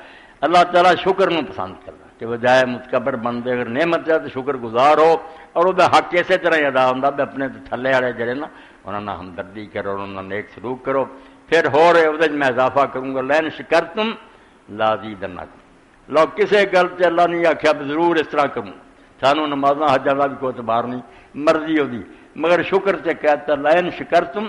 اللہ تعالیٰ شکر نو پسند کرتا کہ بجائے متکبر بندے اگر نعمت ہے تو شکر گزار ہو اور وہ حق اسی طرح ہی ادا ہوتا بھی اپنے تھلے والے جڑے نا انہوں نے ہمدردی کرو انہوں نے نیک سلوک کرو پھر ہو رہے وہ میں اضافہ کروں گا لین شکرتم لازیدنکم لوگ کسی گل سے اللہ نے آخیا ضرور اس طرح کروں سانو نمازاں حجاں کا بھی کوئی اعتبار نہیں مرضی ہوتی مگر شکر سے کہتا لین شکرتم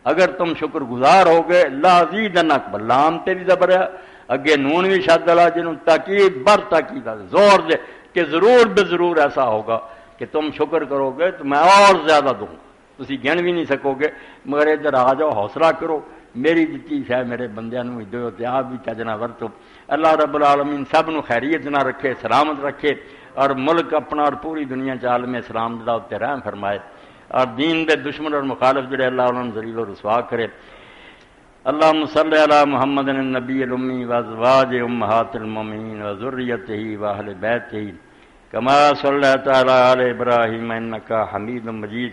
اگر تم شکر گزار ہو گئے لازیدنکم لام تے بھی زبر ہے اگے نون بھی شد والا جنہوں تاکید بر تاکید زور دے کہ ضرور بے ضرور ایسا ہوگا کہ تم شکر کرو گے تو میں اور زیادہ دوں گا تسی گن بھی نہیں سکو گے مگر ادھر آ جاؤ حوصلہ کرو میری دتی ہے میرے بندیاں نو دو تے آپ بھی چجنا ورتو اللہ رب العالمین سب نو خیریت نہ رکھے سلامت رکھے اور ملک اپنا اور پوری دنیا چ عالم اسلام دا تے رحم فرمائے اور دین دے دشمن اور مخالف جڑے اللہ انہاں ذلیل و رسوا کرے اللهم صل على محمد النبي الأمي وأزواج أمهات المؤمنين وذريته وأهل بيته كما صليت على آل إبراهيم إنك حميد مجيد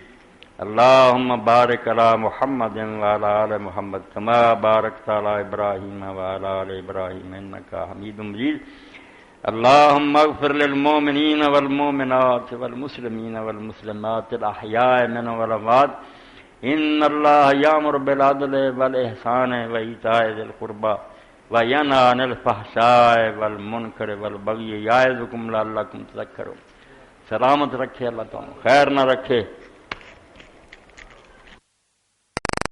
اللهم بارك على محمد وعلى آل محمد كما باركت على إبراهيم وعلى آل إبراهيم إنك حميد مجيد اللهم اغفر للمؤمنين والمؤمنات والمسلمين والمسلمات الأحياء منهم والأموات ان اللہ یامر بالعدل والاحسان وایتاء ذی القربى وینہی عن الفحشاء والمنکر والبغی یعظکم لعلکم تذکرون سلامت رکھے اللہ تعالیٰ خیر نہ رکھے